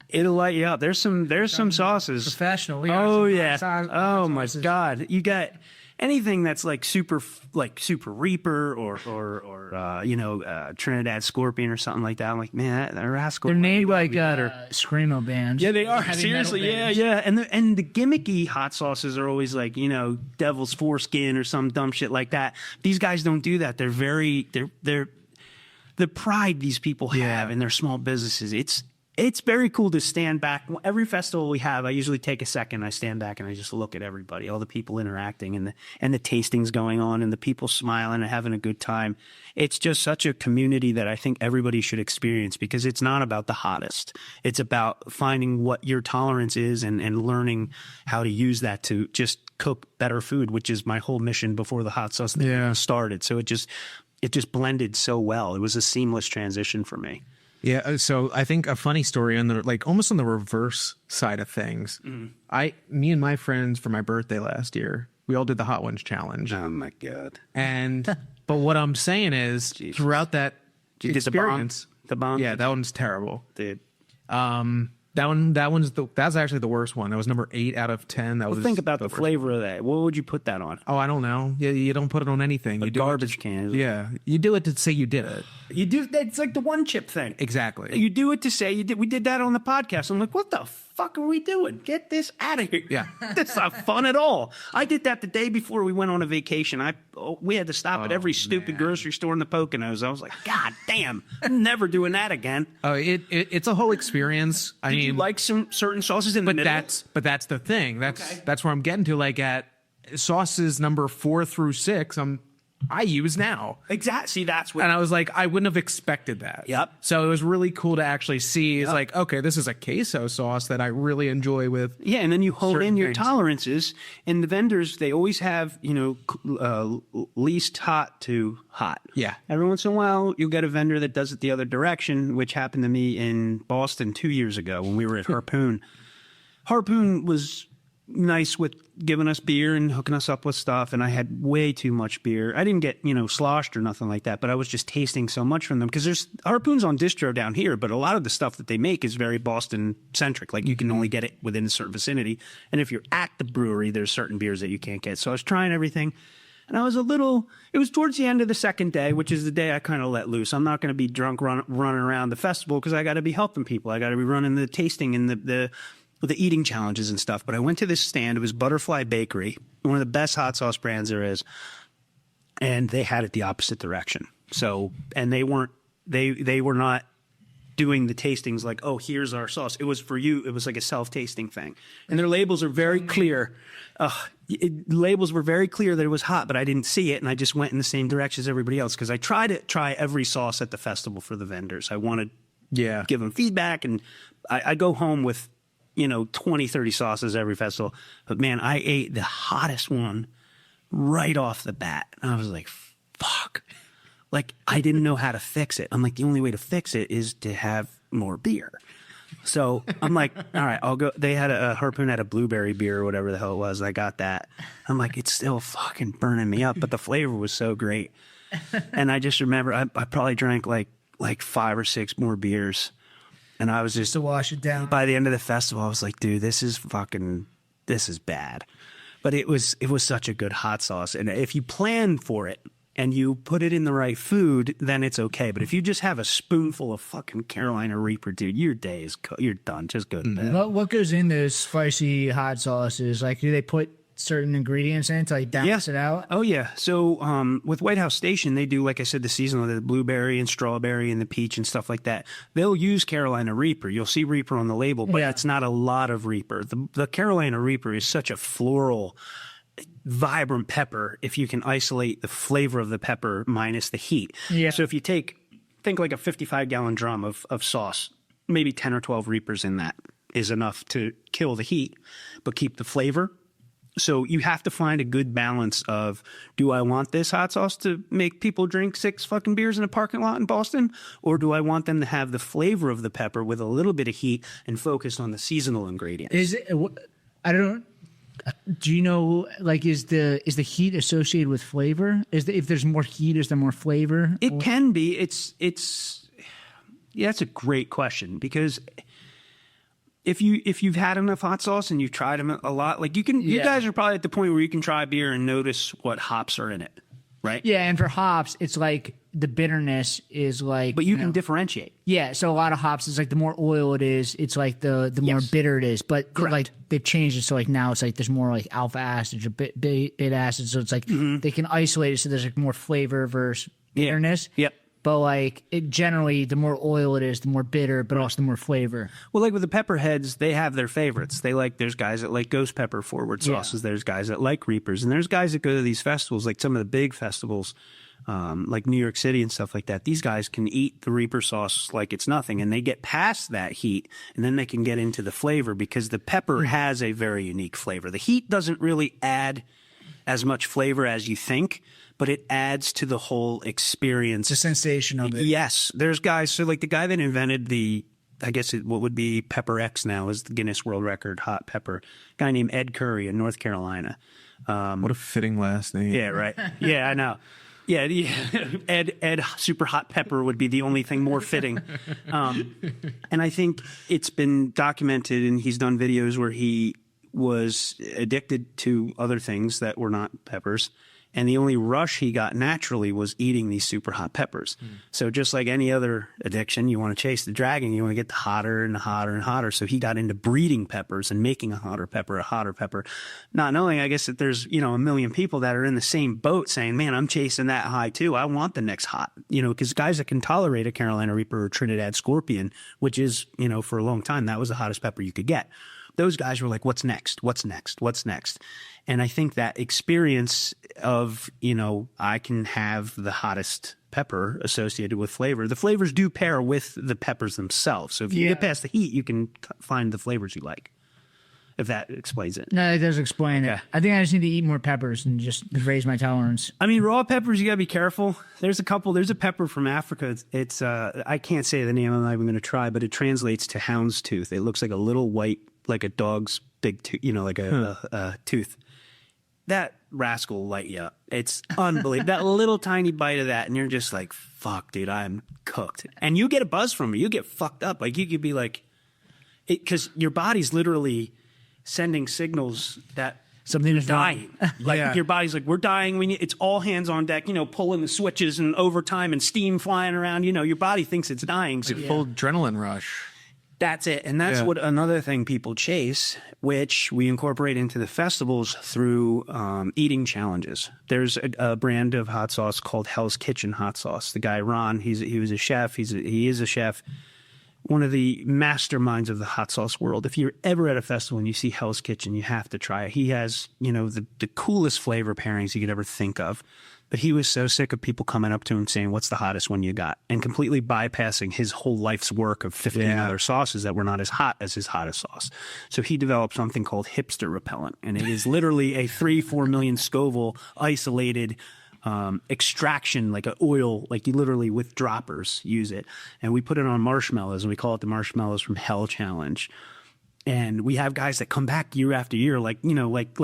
it'll light you up. There's some sauces. Professional. Oh yeah. Oh my God. You got anything that's like super Reaper or Trinidad Scorpion or something like that. I'm like, man, that rascal. They're named like screamo bands. Yeah, they are. Seriously, yeah. And the gimmicky hot sauces are always like, Devil's Foreskin or some dumb shit like that. These guys don't do that. They're the pride these people have in their small businesses. It's very cool to stand back. Every festival we have, I usually take a second. I stand back and I just look at everybody, all the people interacting and the tastings going on and the people smiling and having a good time. It's just such a community that I think everybody should experience because it's not about the hottest. It's about finding what your tolerance is and learning how to use that to just cook better food, which is my whole mission before the hot sauce started. So it just blended so well. It was a seamless transition for me. Yeah, so I think a funny story on almost on the reverse side of things. Me and my friends for my birthday last year, we all did the Hot Ones challenge. Oh my God! But what I'm saying is, throughout that experience, the bomb, yeah, that one's terrible, dude. That's actually the worst one. That was number 8 out of 10. Think about the flavor of that. What would you put that on? Oh, I don't know. You don't put it on anything. A garbage can. Yeah, you do it to say you did it. You do. It's like the one chip thing. Exactly. You do it to say you did. We did that on the podcast. I'm like, what the fuck are we doing? Get this out of here. Yeah. That's not fun at all. I did that the day before we went on a vacation. We had to stop at every stupid grocery store in the Poconos. I was like, God damn, I'm never doing that again. Oh, it's a whole experience. Did you like some certain sauces in the middle? That's the thing. That's where I'm getting to. Like at sauces number 4 through 6, I use now. Exactly. See, that's what. And I was like, I wouldn't have expected that. Yep. So it was really cool to actually see. It's like, okay, this is a queso sauce that I really enjoy with. Yeah, and then you hold in your things. tolerances, and the vendors, they always have, least hot to hot. Yeah. Every once in a while, you'll get a vendor that does it the other direction, which happened to me in Boston 2 years ago when we were at Harpoon. Harpoon was nice with giving us beer and hooking us up with stuff, and I had way too much beer. I didn't get sloshed or nothing like that, but I was just tasting so much from them because there's Harpoon's on distro down here, but a lot of the stuff that they make is very Boston centric. Like you can only get it within a certain vicinity, and if you're at the brewery, there's certain beers that you can't get. So I was trying everything, and I was it was towards the end of the second day, which is the day I kind of let loose. I'm not going to be drunk running around the festival because I got to be helping people. I got to be running the tasting and the eating challenges and stuff. But I went to this stand. It was Butterfly Bakery, one of the best hot sauce brands there is. And they had it the opposite direction. So, and they were not doing the tastings like, oh, here's our sauce. It was for you. It was like a self-tasting thing. And their labels are very clear. Labels were very clear that it was hot, but I didn't see it. And I just went in the same direction as everybody else because I tried to try every sauce at the festival for the vendors. I wanted to give them feedback. And I go home with 20, 30 sauces every festival. But man, I ate the hottest one right off the bat. And I was like, fuck. Like, I didn't know how to fix it. I'm like, the only way to fix it is to have more beer. So I'm like, all right, I'll go. They had a Harpoon had a blueberry beer or whatever the hell it was. I got that. I'm like, it's still fucking burning me up, but the flavor was so great. And I just remember I probably drank like 5 or 6 more beers. And I was just to wash it down. By the end of the festival, I was like, dude, this is bad. But it was such a good hot sauce. And if you plan for it and you put it in the right food, then it's okay. But if you just have a spoonful of fucking Carolina Reaper, dude, your day you're done. Just go to bed. What goes in those spicy hot sauces? Like, do they put certain ingredients in to like balance it out? Oh yeah. So with White House Station, they do, like I said, the seasonal, the blueberry and strawberry and the peach and stuff like that. They'll use Carolina Reaper. You'll see Reaper on the label, but it's not a lot of Reaper. The Carolina Reaper is such a floral, vibrant pepper if you can isolate the flavor of the pepper minus the heat. Yeah. So if you think like a 55-gallon drum of sauce, maybe 10 or 12 Reapers in that is enough to kill the heat, but keep the flavor. So you have to find a good balance of, do I want this hot sauce to make people drink 6 fucking beers in a parking lot in Boston? Or do I want them to have the flavor of the pepper with a little bit of heat and focus on the seasonal ingredients? Is it? I don't. Do you know? Like, is the heat associated with flavor? If there's more heat, is there more flavor? It can be. Yeah, that's a great question, because if you've had enough hot sauce and you've tried them a lot, like you guys are probably at the point where you can try beer and notice what hops are in it, right? Yeah, and for hops, it's like the bitterness is like, but you can differentiate. Yeah, so a lot of hops is like the more oil it is, it's like the more bitter it is. But like they've changed it, so like now it's like there's more like alpha acids or beta acids, so it's like they can isolate it, so there's like more flavor versus bitterness. Yep. But like generally, the more oil it is, the more bitter, but also the more flavor. Well, like with the pepperheads, they have their favorites. There's guys that like ghost pepper forward sauces. There's guys that like Reapers, and there's guys that go to these festivals, like some of the big festivals, like New York City and stuff like that. These guys can eat the Reaper sauce like it's nothing, and they get past that heat, and then they can get into the flavor, because the pepper has a very unique flavor. The heat doesn't really add as much flavor as you think, but it adds to the whole experience. The sensation of it. Yes. There's guys, so like the guy that invented what would be Pepper X now is the Guinness World Record hot pepper, a guy named Ed Curry in North Carolina. What a fitting last name. Yeah, right. Yeah, I know. Yeah, Ed Super Hot Pepper would be the only thing more fitting. And I think it's been documented, and he's done videos where he was addicted to other things that were not peppers. And the only rush he got naturally was eating these super hot peppers. So just like any other addiction, you want to chase the dragon. You want to get the hotter and hotter and hotter. So he got into breeding peppers and making a hotter pepper, not knowing, I guess, that there's, a million people that are in the same boat saying, man, I'm chasing that high too. I want the next hot, because guys that can tolerate a Carolina Reaper or Trinidad Scorpion, which is, for a long time, that was the hottest pepper you could get. Those guys were like, what's next? What's next? What's next? And I think that experience of, I can have the hottest pepper associated with flavor. The flavors do pair with the peppers themselves. So if you get past the heat, you can find the flavors you like, if that explains it. No, it does explain it. I think I just need to eat more peppers and just raise my tolerance. I mean, raw peppers, you got to be careful. There's a pepper from Africa. It's I can't say the name, I'm not even going to try, but it translates to hound's tooth. It looks like a little white, like a dog's big tooth, like a tooth. That rascal will light you up. It's unbelievable. That little tiny bite of that, and you're just like, fuck, dude, I'm cooked. And you get a buzz from it. You get fucked up. Like, you could be like, because your body's literally sending signals that something is dying. Like, your body's like, we're dying. It's all hands on deck, pulling the switches and overtime and steam flying around. Your body thinks it's dying. So Full adrenaline rush. That's it. And that's what another thing people chase, which we incorporate into the festivals through eating challenges. There's a brand of hot sauce called Hell's Kitchen hot sauce. The guy, Ron, he was a chef. He is a chef. One of the masterminds of the hot sauce world. If you're ever at a festival and you see Hell's Kitchen, you have to try it. He has, the coolest flavor pairings you could ever think of. But he was so sick of people coming up to him saying, what's the hottest one you got? And completely bypassing his whole life's work of 15 other sauces that were not as hot as his hottest sauce. So he developed something called hipster repellent. And it is literally a 3-4 million Scoville isolated extraction, like an oil, like you literally with droppers use it. And we put it on marshmallows, and we call it the Marshmallows from Hell Challenge. And we have guys that come back year after year, like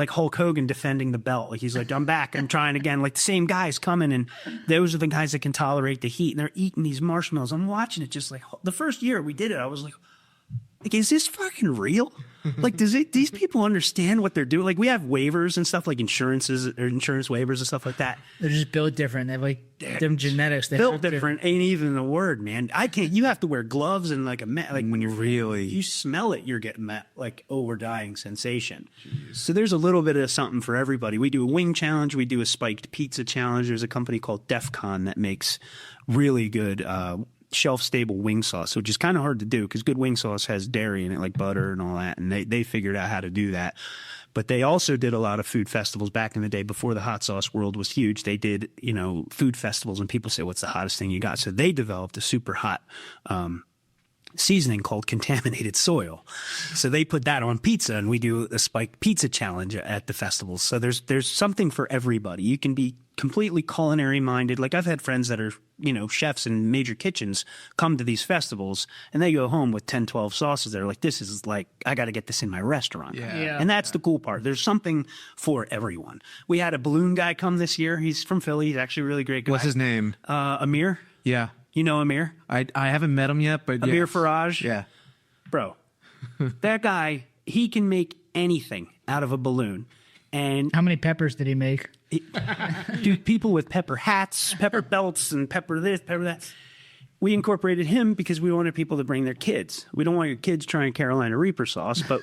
Hulk Hogan defending the belt. Like, he's like, I'm back, I'm trying again. Like, the same guys coming, and those are the guys that can tolerate the heat, and they're eating these marshmallows. I'm watching it, just like, the first year we did it, I was like, is this fucking real? Like, these people understand what they're doing? Like, we have waivers and stuff, like insurance waivers and stuff like that. They're just built different. They have like them genetics. They built different ain't even the word, man. You have to wear gloves and like when you smell it, you're getting that like overdying sensation. Jeez. So there's a little bit of something for everybody. We do a wing challenge. We do a spiked pizza challenge. There's a company called DEFCON that makes really good shelf-stable wing sauce, which is kind of hard to do because good wing sauce has dairy in it, like butter and all that, and they figured out how to do that. But they also did a lot of food festivals back in the day before the hot sauce world was huge. They did, food festivals, and people say, what's the hottest thing you got? So they developed a super hot seasoning called contaminated soil. So they put that on pizza, and we do a spiked pizza challenge at the festivals. So there's something for everybody. You can be completely culinary minded. Like I've had friends that are, chefs in major kitchens come to these festivals and they go home with 10, 12 sauces. They're like, this is like, I got to get this in my restaurant. Yeah. And that's the cool part. There's something for everyone. We had a balloon guy come this year. He's from Philly. He's actually a really great guy. What's his name? Amir. Yeah. You know Amir? I haven't met him yet, but Amir yes. Faraj? Yeah. Bro, that guy, he can make anything out of a balloon. And How many peppers did he make? dude, people with pepper hats, pepper belts, and pepper this, pepper that. We incorporated him because we wanted people to bring their kids. We don't want your kids trying Carolina Reaper sauce, but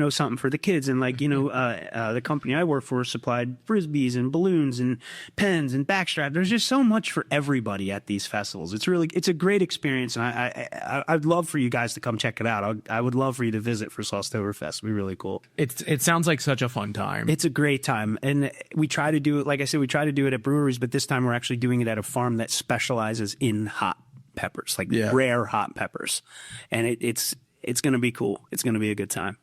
something for the kids. And the company I work for supplied frisbees and balloons and pens and backstrap. There's just so much for everybody at these festivals. It's a great experience, and I'd love for you guys to come check it out. I would love for you to visit for Saucetoberfest. It'd be really cool. It sounds like such a fun time. It's a great time, and we try to do it. Like I said, we try to do it at breweries, but this time we're actually doing it at a farm that specializes in hot peppers, rare hot peppers, and it's going to be cool. It's going to be a good time.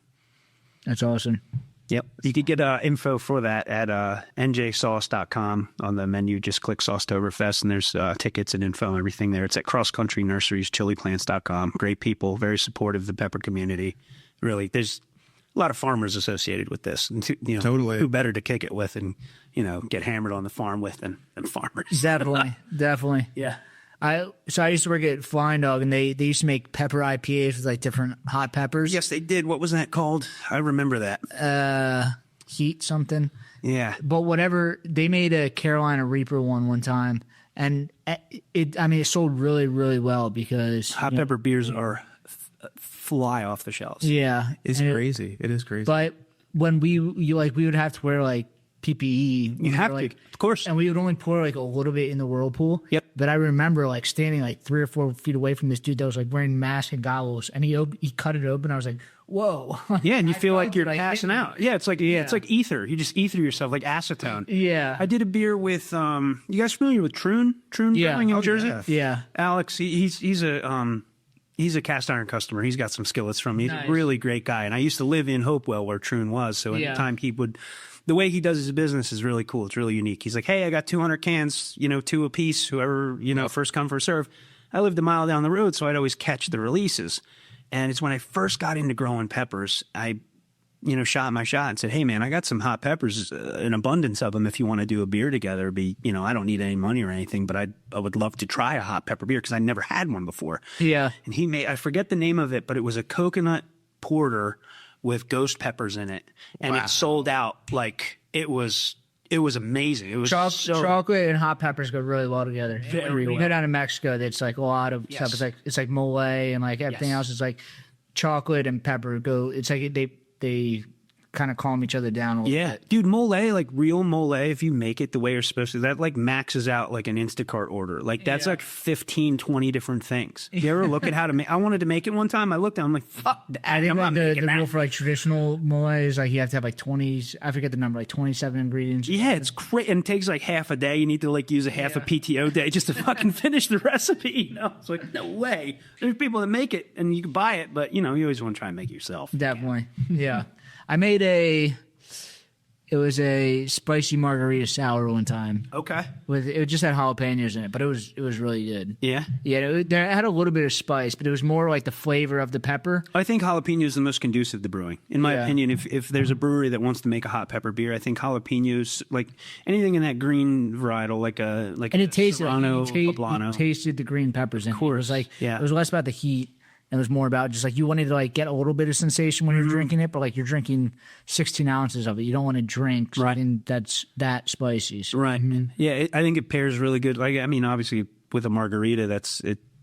That's awesome. Yep. You could get info for that at njsauce.com. On the menu, just click Saucetoberfest, and there's tickets and info and everything there. It's at Cross Country Nurseries, chiliplants.com. Great people, very supportive of the pepper community. Really, there's a lot of farmers associated with this. And, Totally. Who better to kick it with and, get hammered on the farm with than farmers. Definitely. Yeah. I used to work at Flying Dog, and they used to make pepper IPAs with like different hot peppers. Yes, they did. What was that called? I remember that. Heat something. Yeah. But whatever, they made a Carolina Reaper one time, and it sold really, really well because Hot pepper beers are fly off the shelves. Yeah, It's crazy. It is crazy. But when we would have to wear like PPE. You have to, of course. And we would only pour like a little bit in the whirlpool. Yep. But I remember like standing like 3 or 4 feet away from this dude that was like wearing mask and goggles, and he cut it open. I was like, whoa. Yeah, and you feel like you're like, passing out. Yeah, it's like ether. You just ether yourself like acetone. Yeah. I did a beer with you guys familiar with Troon? Troon Brewing in Jersey? Yeah. Alex, he's a cast iron customer. He's got some skillets from me. He's a really great guy. And I used to live in Hopewell where Troon was. So at the time the way he does his business is really cool. It's really unique. He's like, hey, I got 200 cans, 2 a piece, whoever, first come, first serve. I lived a mile down the road, so I'd always catch the releases. And it's when I first got into growing peppers, I, shot my shot and said, hey, man, I got some hot peppers, an abundance of them if you want to do a beer together. I don't need any money or anything, but I would love to try a hot pepper beer because I never had one before. Yeah. And he made, I forget the name of it, but it was a coconut porter with ghost peppers in it. And it sold out like it was amazing. It was chocolate and hot peppers go really well together. Very when you well. go down to Mexico, it's like a lot of stuff. It's like mole and like everything else is like chocolate and pepper go. It's like they kind of calm each other down a little bit. Dude, mole, like real mole, if you make it the way you're supposed to, that like maxes out like an Instacart order. Like that's like 15, 20 different things. You ever look at how to make? I wanted to make it one time. I looked at it, I'm like, fuck that. I think I'm not the making that. rule for like traditional mole is like you have to have like 20, I forget the number, like 27 ingredients. Yeah, it's great. And it takes like half a day. You need to like use a half a PTO day just to fucking finish the recipe. It's like, no way. There's people that make it and you can buy it, but you always want to try and make it yourself. Definitely. Yeah. I made it was a spicy margarita sour one time. Okay. It just had jalapenos in it, but it was really good. Yeah? Yeah, it had a little bit of spice, but it was more like the flavor of the pepper. I think jalapeno is the most conducive to brewing. In my opinion, if there's a brewery that wants to make a hot pepper beer, I think jalapenos, like anything in that green varietal, like a And it tasted Serrano, you Poblano. tasted the green peppers in it. Of course. It was like Yeah. it was less about the heat. It was more about just like you wanted to like get a little bit of sensation when you're drinking it, but like you're drinking 16 ounces of it. You don't want to drink something that's that spicy. So, Right. Yeah, I think it pairs really good. Like, I mean, obviously with a margarita,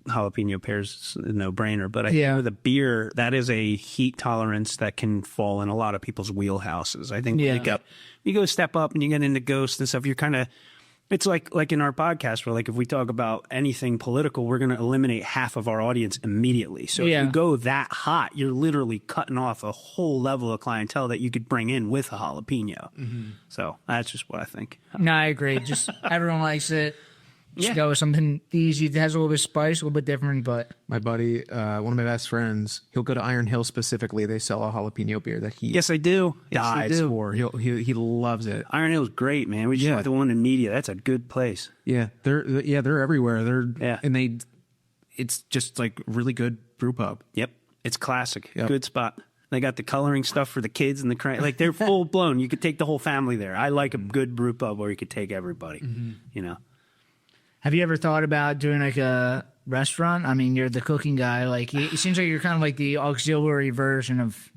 jalapeno pairs a no-brainer. But I think with a beer, that is a heat tolerance that can fall in a lot of people's wheelhouses. I think you go step up and you get into Ghost and stuff, you're kind of... It's like in our podcast where like if we talk about anything political, we're going to eliminate half of our audience immediately. So if you go that hot, you're literally cutting off a whole level of clientele that you could bring in with a jalapeno. So that's just what I think. No, I agree. Just everyone likes it. Just go with something easy that has a little bit of spice, a little bit different, but My buddy, one of my best friends, he'll go to Iron Hill specifically. They sell a jalapeno beer that he Yes, I do. Yes, I dies do. for. He loves it. Iron Hill's great, man. We just went to one in Media. That's a good place. Yeah, they're everywhere. Yeah. And it's just like really good brew pub. Yep. It's classic. Yep. Good spot. They got the coloring stuff for the kids and like they're full blown. You could take the whole family there. I like a good brew pub where you could take everybody, you know. have you ever thought about doing like a restaurant? I mean, you're the cooking guy. Like, it seems like you're kind of like the auxiliary version of,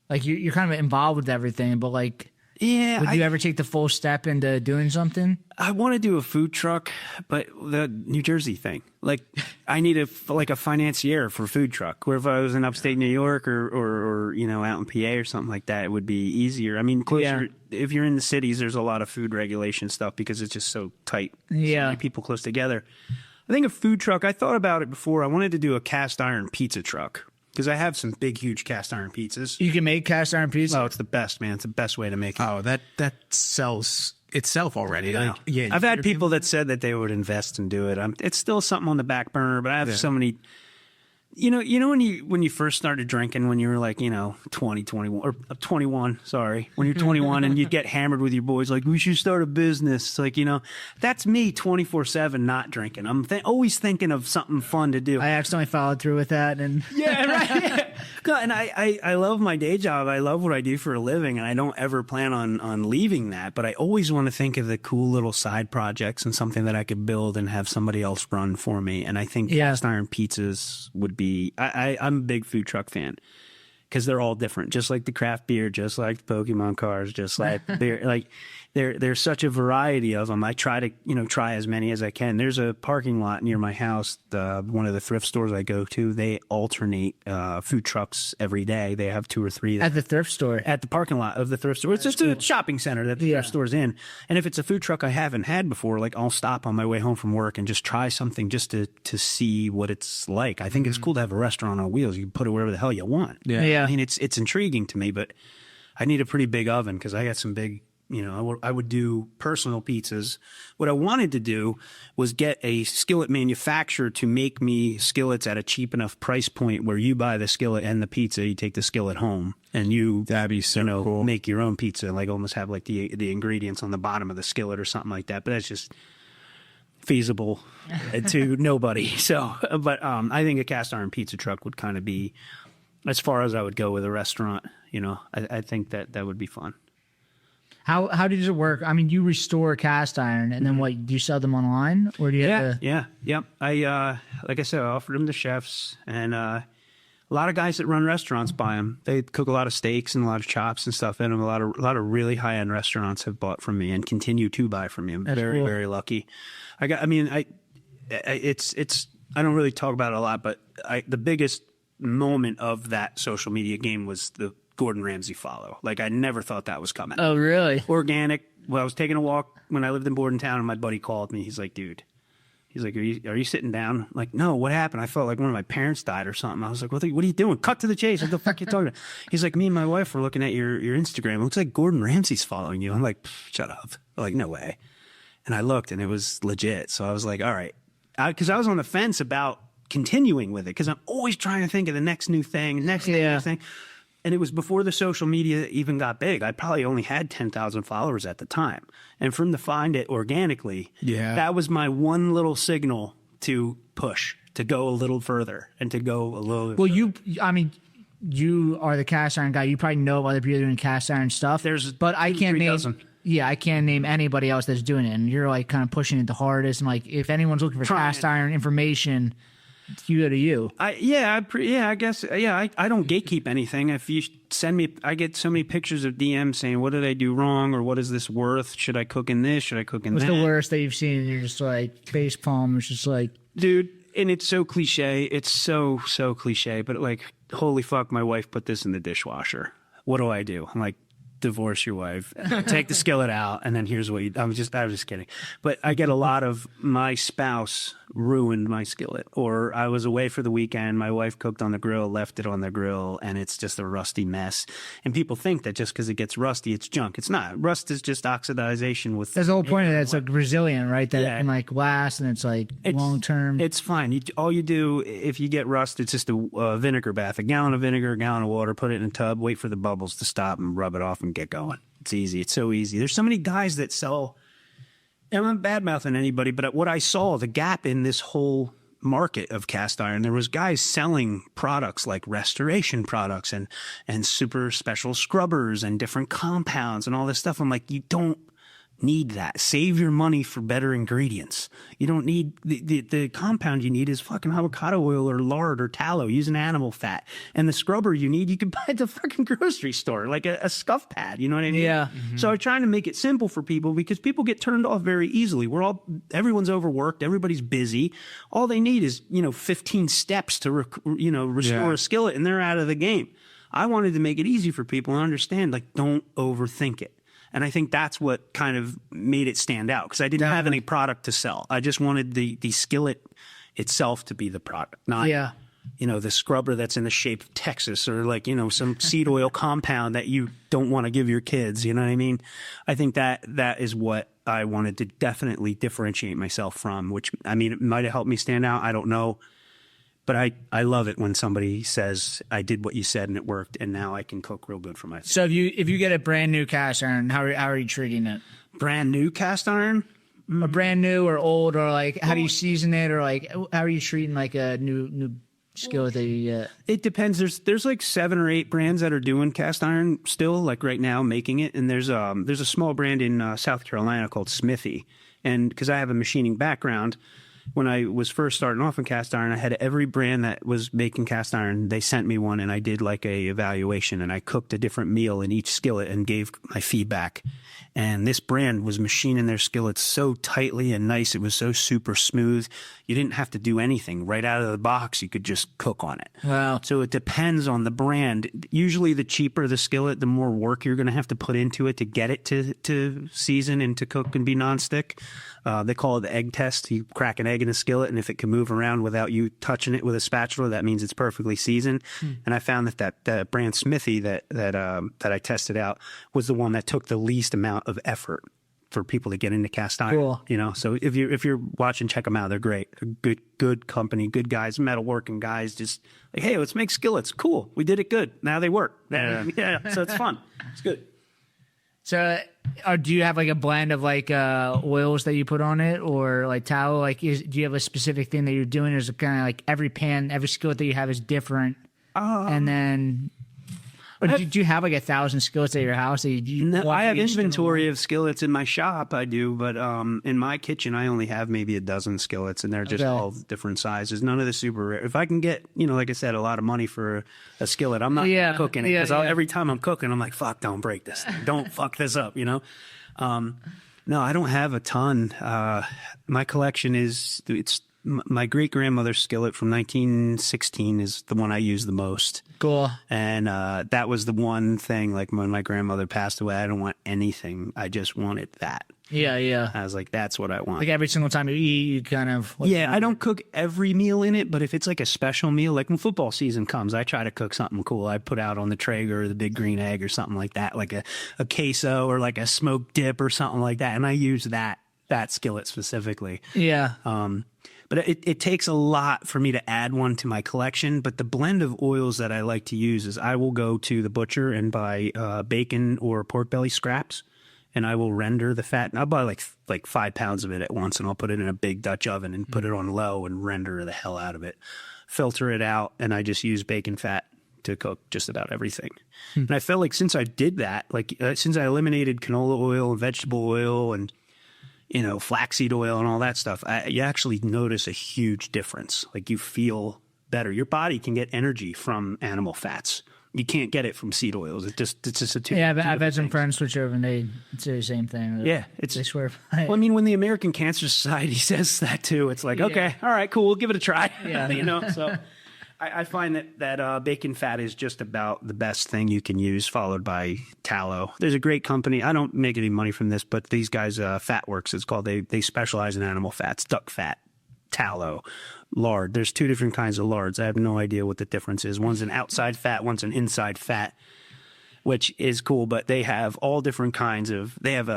like, you're kind of involved with everything, but like, Yeah. would you ever take the full step into doing something? I want to do a food truck, but the New Jersey thing, like I need a financier for a food truck. Where if I was in upstate New York or you know, out in PA or something like that, it would be easier. I mean, closer, if you're in the cities, there's a lot of food regulation stuff because it's just so tight. Yeah. So many people close together. I think a food truck, I thought about it before. I wanted to do a cast iron pizza truck because I have some big, huge cast iron pizzas. You can make cast iron pizza? Oh, it's the best, man. It's the best way to make it. Oh, that sells itself already. Like, yeah, I've had people that said that they would invest and do it. It's still something on the back burner, but I have so many. You know when you first started drinking when you were like 20, 21 or 21, sorry, when you're 21 and you'd get hammered with your boys like we should start a business. It's like that's me 24/7 not drinking. I'm always thinking of something fun to do. I accidentally followed through with that, and Yeah, right. And I love my day job. I love what I do for a living, and I don't ever plan on leaving that. But I always want to think of the cool little side projects and something that I could build and have somebody else run for me. And I think cast iron pizzas would be. I'm a big food truck fan because they're all different, just like the craft beer, just like the Pokemon cards, just like beer. Like there's such a variety of them. I try to try as many as I can. There's a parking lot near my house. One of the thrift stores I go to, they alternate food trucks every day. They have 2 or 3 at the thrift store. at the parking lot of the thrift store. It's just a shopping center that the thrift store's in. And if it's a food truck I haven't had before, like I'll stop on my way home from work and just try something just to see what it's like. I think it's cool to have a restaurant on wheels. You can put it wherever the hell you want. Yeah. I mean, it's intriguing to me, but I need a pretty big oven because I got some big, I would do personal pizzas. What I wanted to do was get a skillet manufacturer to make me skillets at a cheap enough price point where you buy the skillet and the pizza, you take the skillet home and That'd be so cool. make your own pizza, like almost have like the ingredients on the bottom of the skillet or something like that. But that's just feasible to nobody. So, but I think a cast iron pizza truck would kind of be as far as I would go with a restaurant. I think that would be fun. How does it work? I mean, you restore cast iron, and then what? Do you sell them online, or do you? Have to... Yeah. I like I said, I offered them to chefs, and a lot of guys that run restaurants buy them. They cook a lot of steaks and a lot of chops and stuff in them. A lot of really high end restaurants have bought from me and continue to buy from me. I'm very cool. very lucky. I don't really talk about it a lot, but the biggest moment of that social media game was the Gordon Ramsay follow. Like I never thought that was coming. Oh, really? Organic. Well, I was taking a walk when I lived in Bordentown, and my buddy called me. He's like, dude. He's like, are you sitting down? I'm like, no, what happened? I felt like one of my parents died or something. I was like, what are you doing? Cut to the chase. What the fuck are you talking about? He's like, me and my wife were looking at your Instagram. It looks like Gordon Ramsay's following you. I'm like, shut up. I'm like, no way. And I looked, and it was legit. So I was like, all right. Because I was on the fence about continuing with it because I'm always trying to think of the next new thing, next thing. And it was before the social media even got big. I probably only had 10,000 followers at the time. And from to find it organically, that was my one little signal to push, to go a little further and to go a little Well, you are the cast iron guy. You probably know other people doing cast iron stuff. But I can't name. Yeah, I can't name anybody else that's doing it. And you're like kind of pushing it the hardest. And like, if anyone's looking for cast iron information, you go to you. I guess. Yeah, I don't gatekeep anything. If you send me, I get so many pictures of DMs saying, what did I do wrong? Or what is this worth? Should I cook in this? Should I cook in that? What's the worst that you've seen? And you're just like, face palm. It's just like, dude, and it's so cliche. It's so cliche. But like, holy fuck, my wife put this in the dishwasher. What do I do? I'm like, divorce your wife, take the skillet out, and then here's what I was just kidding. But I get a lot of my spouse ruined my skillet. Or I was away for the weekend, my wife cooked on the grill, left it on the grill, and it's just a rusty mess. And people think that just because it gets rusty, it's junk. It's not. Rust is just oxidization with... That's the whole point of it. It's like resilient, right? That it can like last, and it's like long term. It's fine. All you do, if you get rust, it's just a vinegar bath. A gallon of vinegar, a gallon of water, put it in a tub, wait for the bubbles to stop and rub it off and get going. It's easy. It's so easy. There's so many guys that sell... I'm not bad-mouthing anybody, but what I saw, the gap in this whole market of cast iron, there was guys selling products like restoration products and super special scrubbers and different compounds and all this stuff. I'm like, you don't need that. Save your money for better ingredients. You don't need the compound you need is fucking avocado oil or lard or tallow. Use an animal fat. And the scrubber you need, you can buy at the fucking grocery store, like a scuff pad. You know what I mean? Yeah. So I'm trying to make it simple for people because people get turned off very easily. Everyone's overworked. Everybody's busy. All they need is, 15 steps to, restore a skillet, and they're out of the game. I wanted to make it easy for people and understand, like, don't overthink it. And I think that's what kind of made it stand out because I didn't have any product to sell. I just wanted the skillet itself to be the product, not the scrubber that's in the shape of Texas or like, some seed oil compound that you don't want to give your kids. You know what I mean? I think that is what I wanted to definitely differentiate myself from, which, I mean, it might have helped me stand out. I don't know. But I love it when somebody says, I did what you said and it worked, and now I can cook real good for myself. So if you get a brand new cast iron, how are you treating it? Brand new cast iron? Or brand new or old, or like how do you season it, or like how are you treating like a new skillet that you get? It depends. There's like 7 or 8 brands that are doing cast iron still, like right now making it, and there's a small brand in South Carolina called Smithy, and because I have a machining background. When I was first starting off in cast iron, I had every brand that was making cast iron. They sent me one, and I did like a evaluation, and I cooked a different meal in each skillet and gave my feedback. And this brand was machining their skillets so tightly and nice. It was so super smooth. You didn't have to do anything. Right out of the box, you could just cook on it. Wow. So it depends on the brand. Usually the cheaper the skillet, the more work you're going to have to put into it to get it to season and to cook and be nonstick. They call it the egg test. You crack an egg in a skillet, and if it can move around without you touching it with a spatula, that means it's perfectly seasoned. And I found that brand Smithy that I tested out was the one that took the least amount of effort for people to get into cast iron. Cool. So if you're watching, check them out. They're great. They're good company, good guys, metalworking guys. Just like, hey, let's make skillets. Cool. We did it good. Now they work. Yeah. So it's fun. It's good. So, do you have like a blend of like oils that you put on it, or like tallow? Like, do you have a specific thing that you're doing? Or is it kind of like every skillet that you have is different? And then, or do you have like 1,000 skillets at your house? No, I have inventory of skillets in my shop. I do, but in my kitchen, I only have maybe 12 skillets, and they're just all different sizes. None of the super rare. If I can get, like I said, a lot of money for a skillet, I'm not cooking it because every time I'm cooking, I'm like, fuck, don't break this thing. Don't fuck this up, No, I don't have a ton. My collection it's my great-grandmother's skillet from 1916 is the one I use the most. Cool. And that was the one thing, like when my grandmother passed away, I don't want anything. I just wanted that. Yeah. I was like, that's what I want. Like every single time you eat, you kind of... I don't cook every meal in it, but if it's like a special meal, like when football season comes, I try to cook something cool. I put out on the Traeger or the Big Green Egg or something like that, like a queso or like a smoked dip or something like that. And I use that skillet specifically. Yeah. But it takes a lot for me to add one to my collection. But the blend of oils that I like to use is I will go to the butcher and buy bacon or pork belly scraps, and I will render the fat. And I'll buy like 5 pounds of it at once, and I'll put it in a big Dutch oven and put it on low and render the hell out of it. Filter it out, and I just use bacon fat to cook just about everything. And I felt like since I did that, since I eliminated canola oil and vegetable oil and flaxseed oil and all that stuff, you actually notice a huge difference. Like you feel better. Your body can get energy from animal fats. You can't get it from seed oils. It's just a two. Yeah, I've had some friends switch over and they say the same thing. Yeah, they swear by it. Well, I mean, when the American Cancer Society says that too, it's like, okay, all right, cool, we'll give it a try. Yeah, So I find that bacon fat is just about the best thing you can use, followed by tallow. There's a great company. I don't make any money from this, but these guys, Fatworks, it's called. They specialize in animal fats, duck fat, tallow, lard. There's 2 different kinds of lards. I have no idea what the difference is. One's an outside fat, one's an inside fat, which is cool, but they have all different kinds of, they have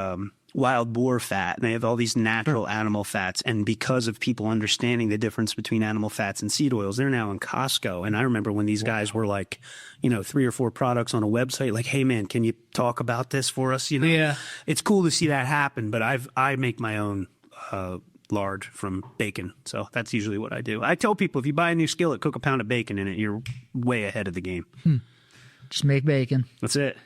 wild boar fat, and they have all these natural animal fats. And because of people understanding the difference between animal fats and seed oils, they're now in Costco. And I remember when these guys were like, 3 or 4 products on a website, like, hey man, can you talk about this for us? Yeah. It's cool to see that happen, but I make my own lard from bacon. So that's usually what I do. I tell people, if you buy a new skillet, cook a pound of bacon in it, you're way ahead of the game. Just make bacon. That's it.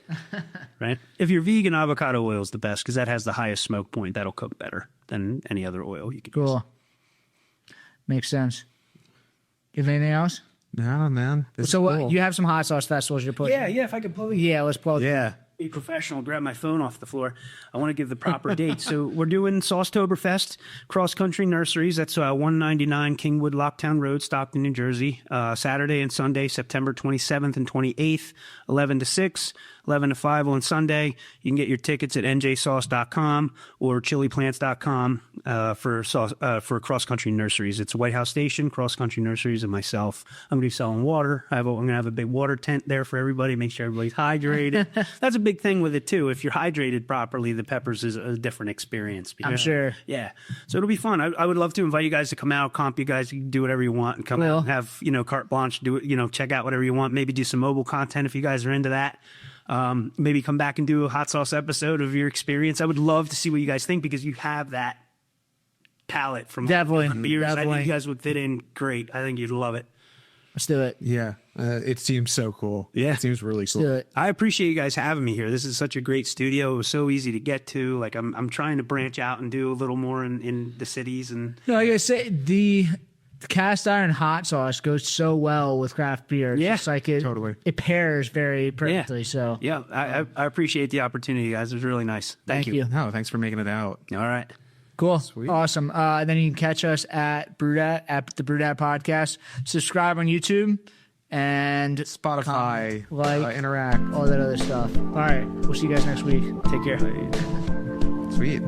Right? If you're vegan, avocado oil is the best because that has the highest smoke point. That'll cook better than any other oil you could use. Cool. Makes sense. You have anything else? No, man. This So is cool. you have some hot sauce festivals you're pushing. Yeah, if I could pull Yeah, let's pull it. Yeah. Be professional, grab my phone off the floor. I want to give the proper date. So we're doing Saucetoberfest, Cross Country Nurseries. That's 199 Kingwood Locktown Road, Stockton, New Jersey. Saturday and Sunday, September 27th and 28th, 11 to 6, 11 to 5 on Sunday. You can get your tickets at njsauce.com or chiliplants.com for Cross Country Nurseries. It's White House Station, Cross Country Nurseries, and myself. I'm going to be selling water. I'm going to have a big water tent there for everybody, make sure everybody's hydrated. That's a big thing with it, too. If you're hydrated properly, the peppers is a different experience. I'm sure. Yeah. So it'll be fun. I would love to invite you guys to come out, comp you guys. You can do whatever you want and come out and have, carte blanche, do it, check out whatever you want. Maybe do some mobile content if you guys are into that. Maybe come back and do a hot sauce episode of your experience. I would love to see what you guys think because you have that palate from Definitely. beers. I Definitely. think you guys would fit in great. I think you'd love it. Let's do it. Yeah. It seems so cool. Yeah. It seems really Let's cool. do it. I appreciate you guys having me here. This is such a great studio. It was so easy to get to. Like I'm trying to branch out and do a little more in the cities and No, like I say, the cast iron hot sauce goes so well with craft beer. It's Yeah, just like it, totally. It pairs very perfectly. So yeah, I appreciate the opportunity, guys. It was really nice. Thank you. No, thanks for making it out. All right. cool. Sweet. Awesome. And then you can catch us at Brewdat, at the Brewdat Podcast. Subscribe on YouTube and Spotify, like, interact, all that other stuff. All right. We'll see you guys next week. Take care. Sweet.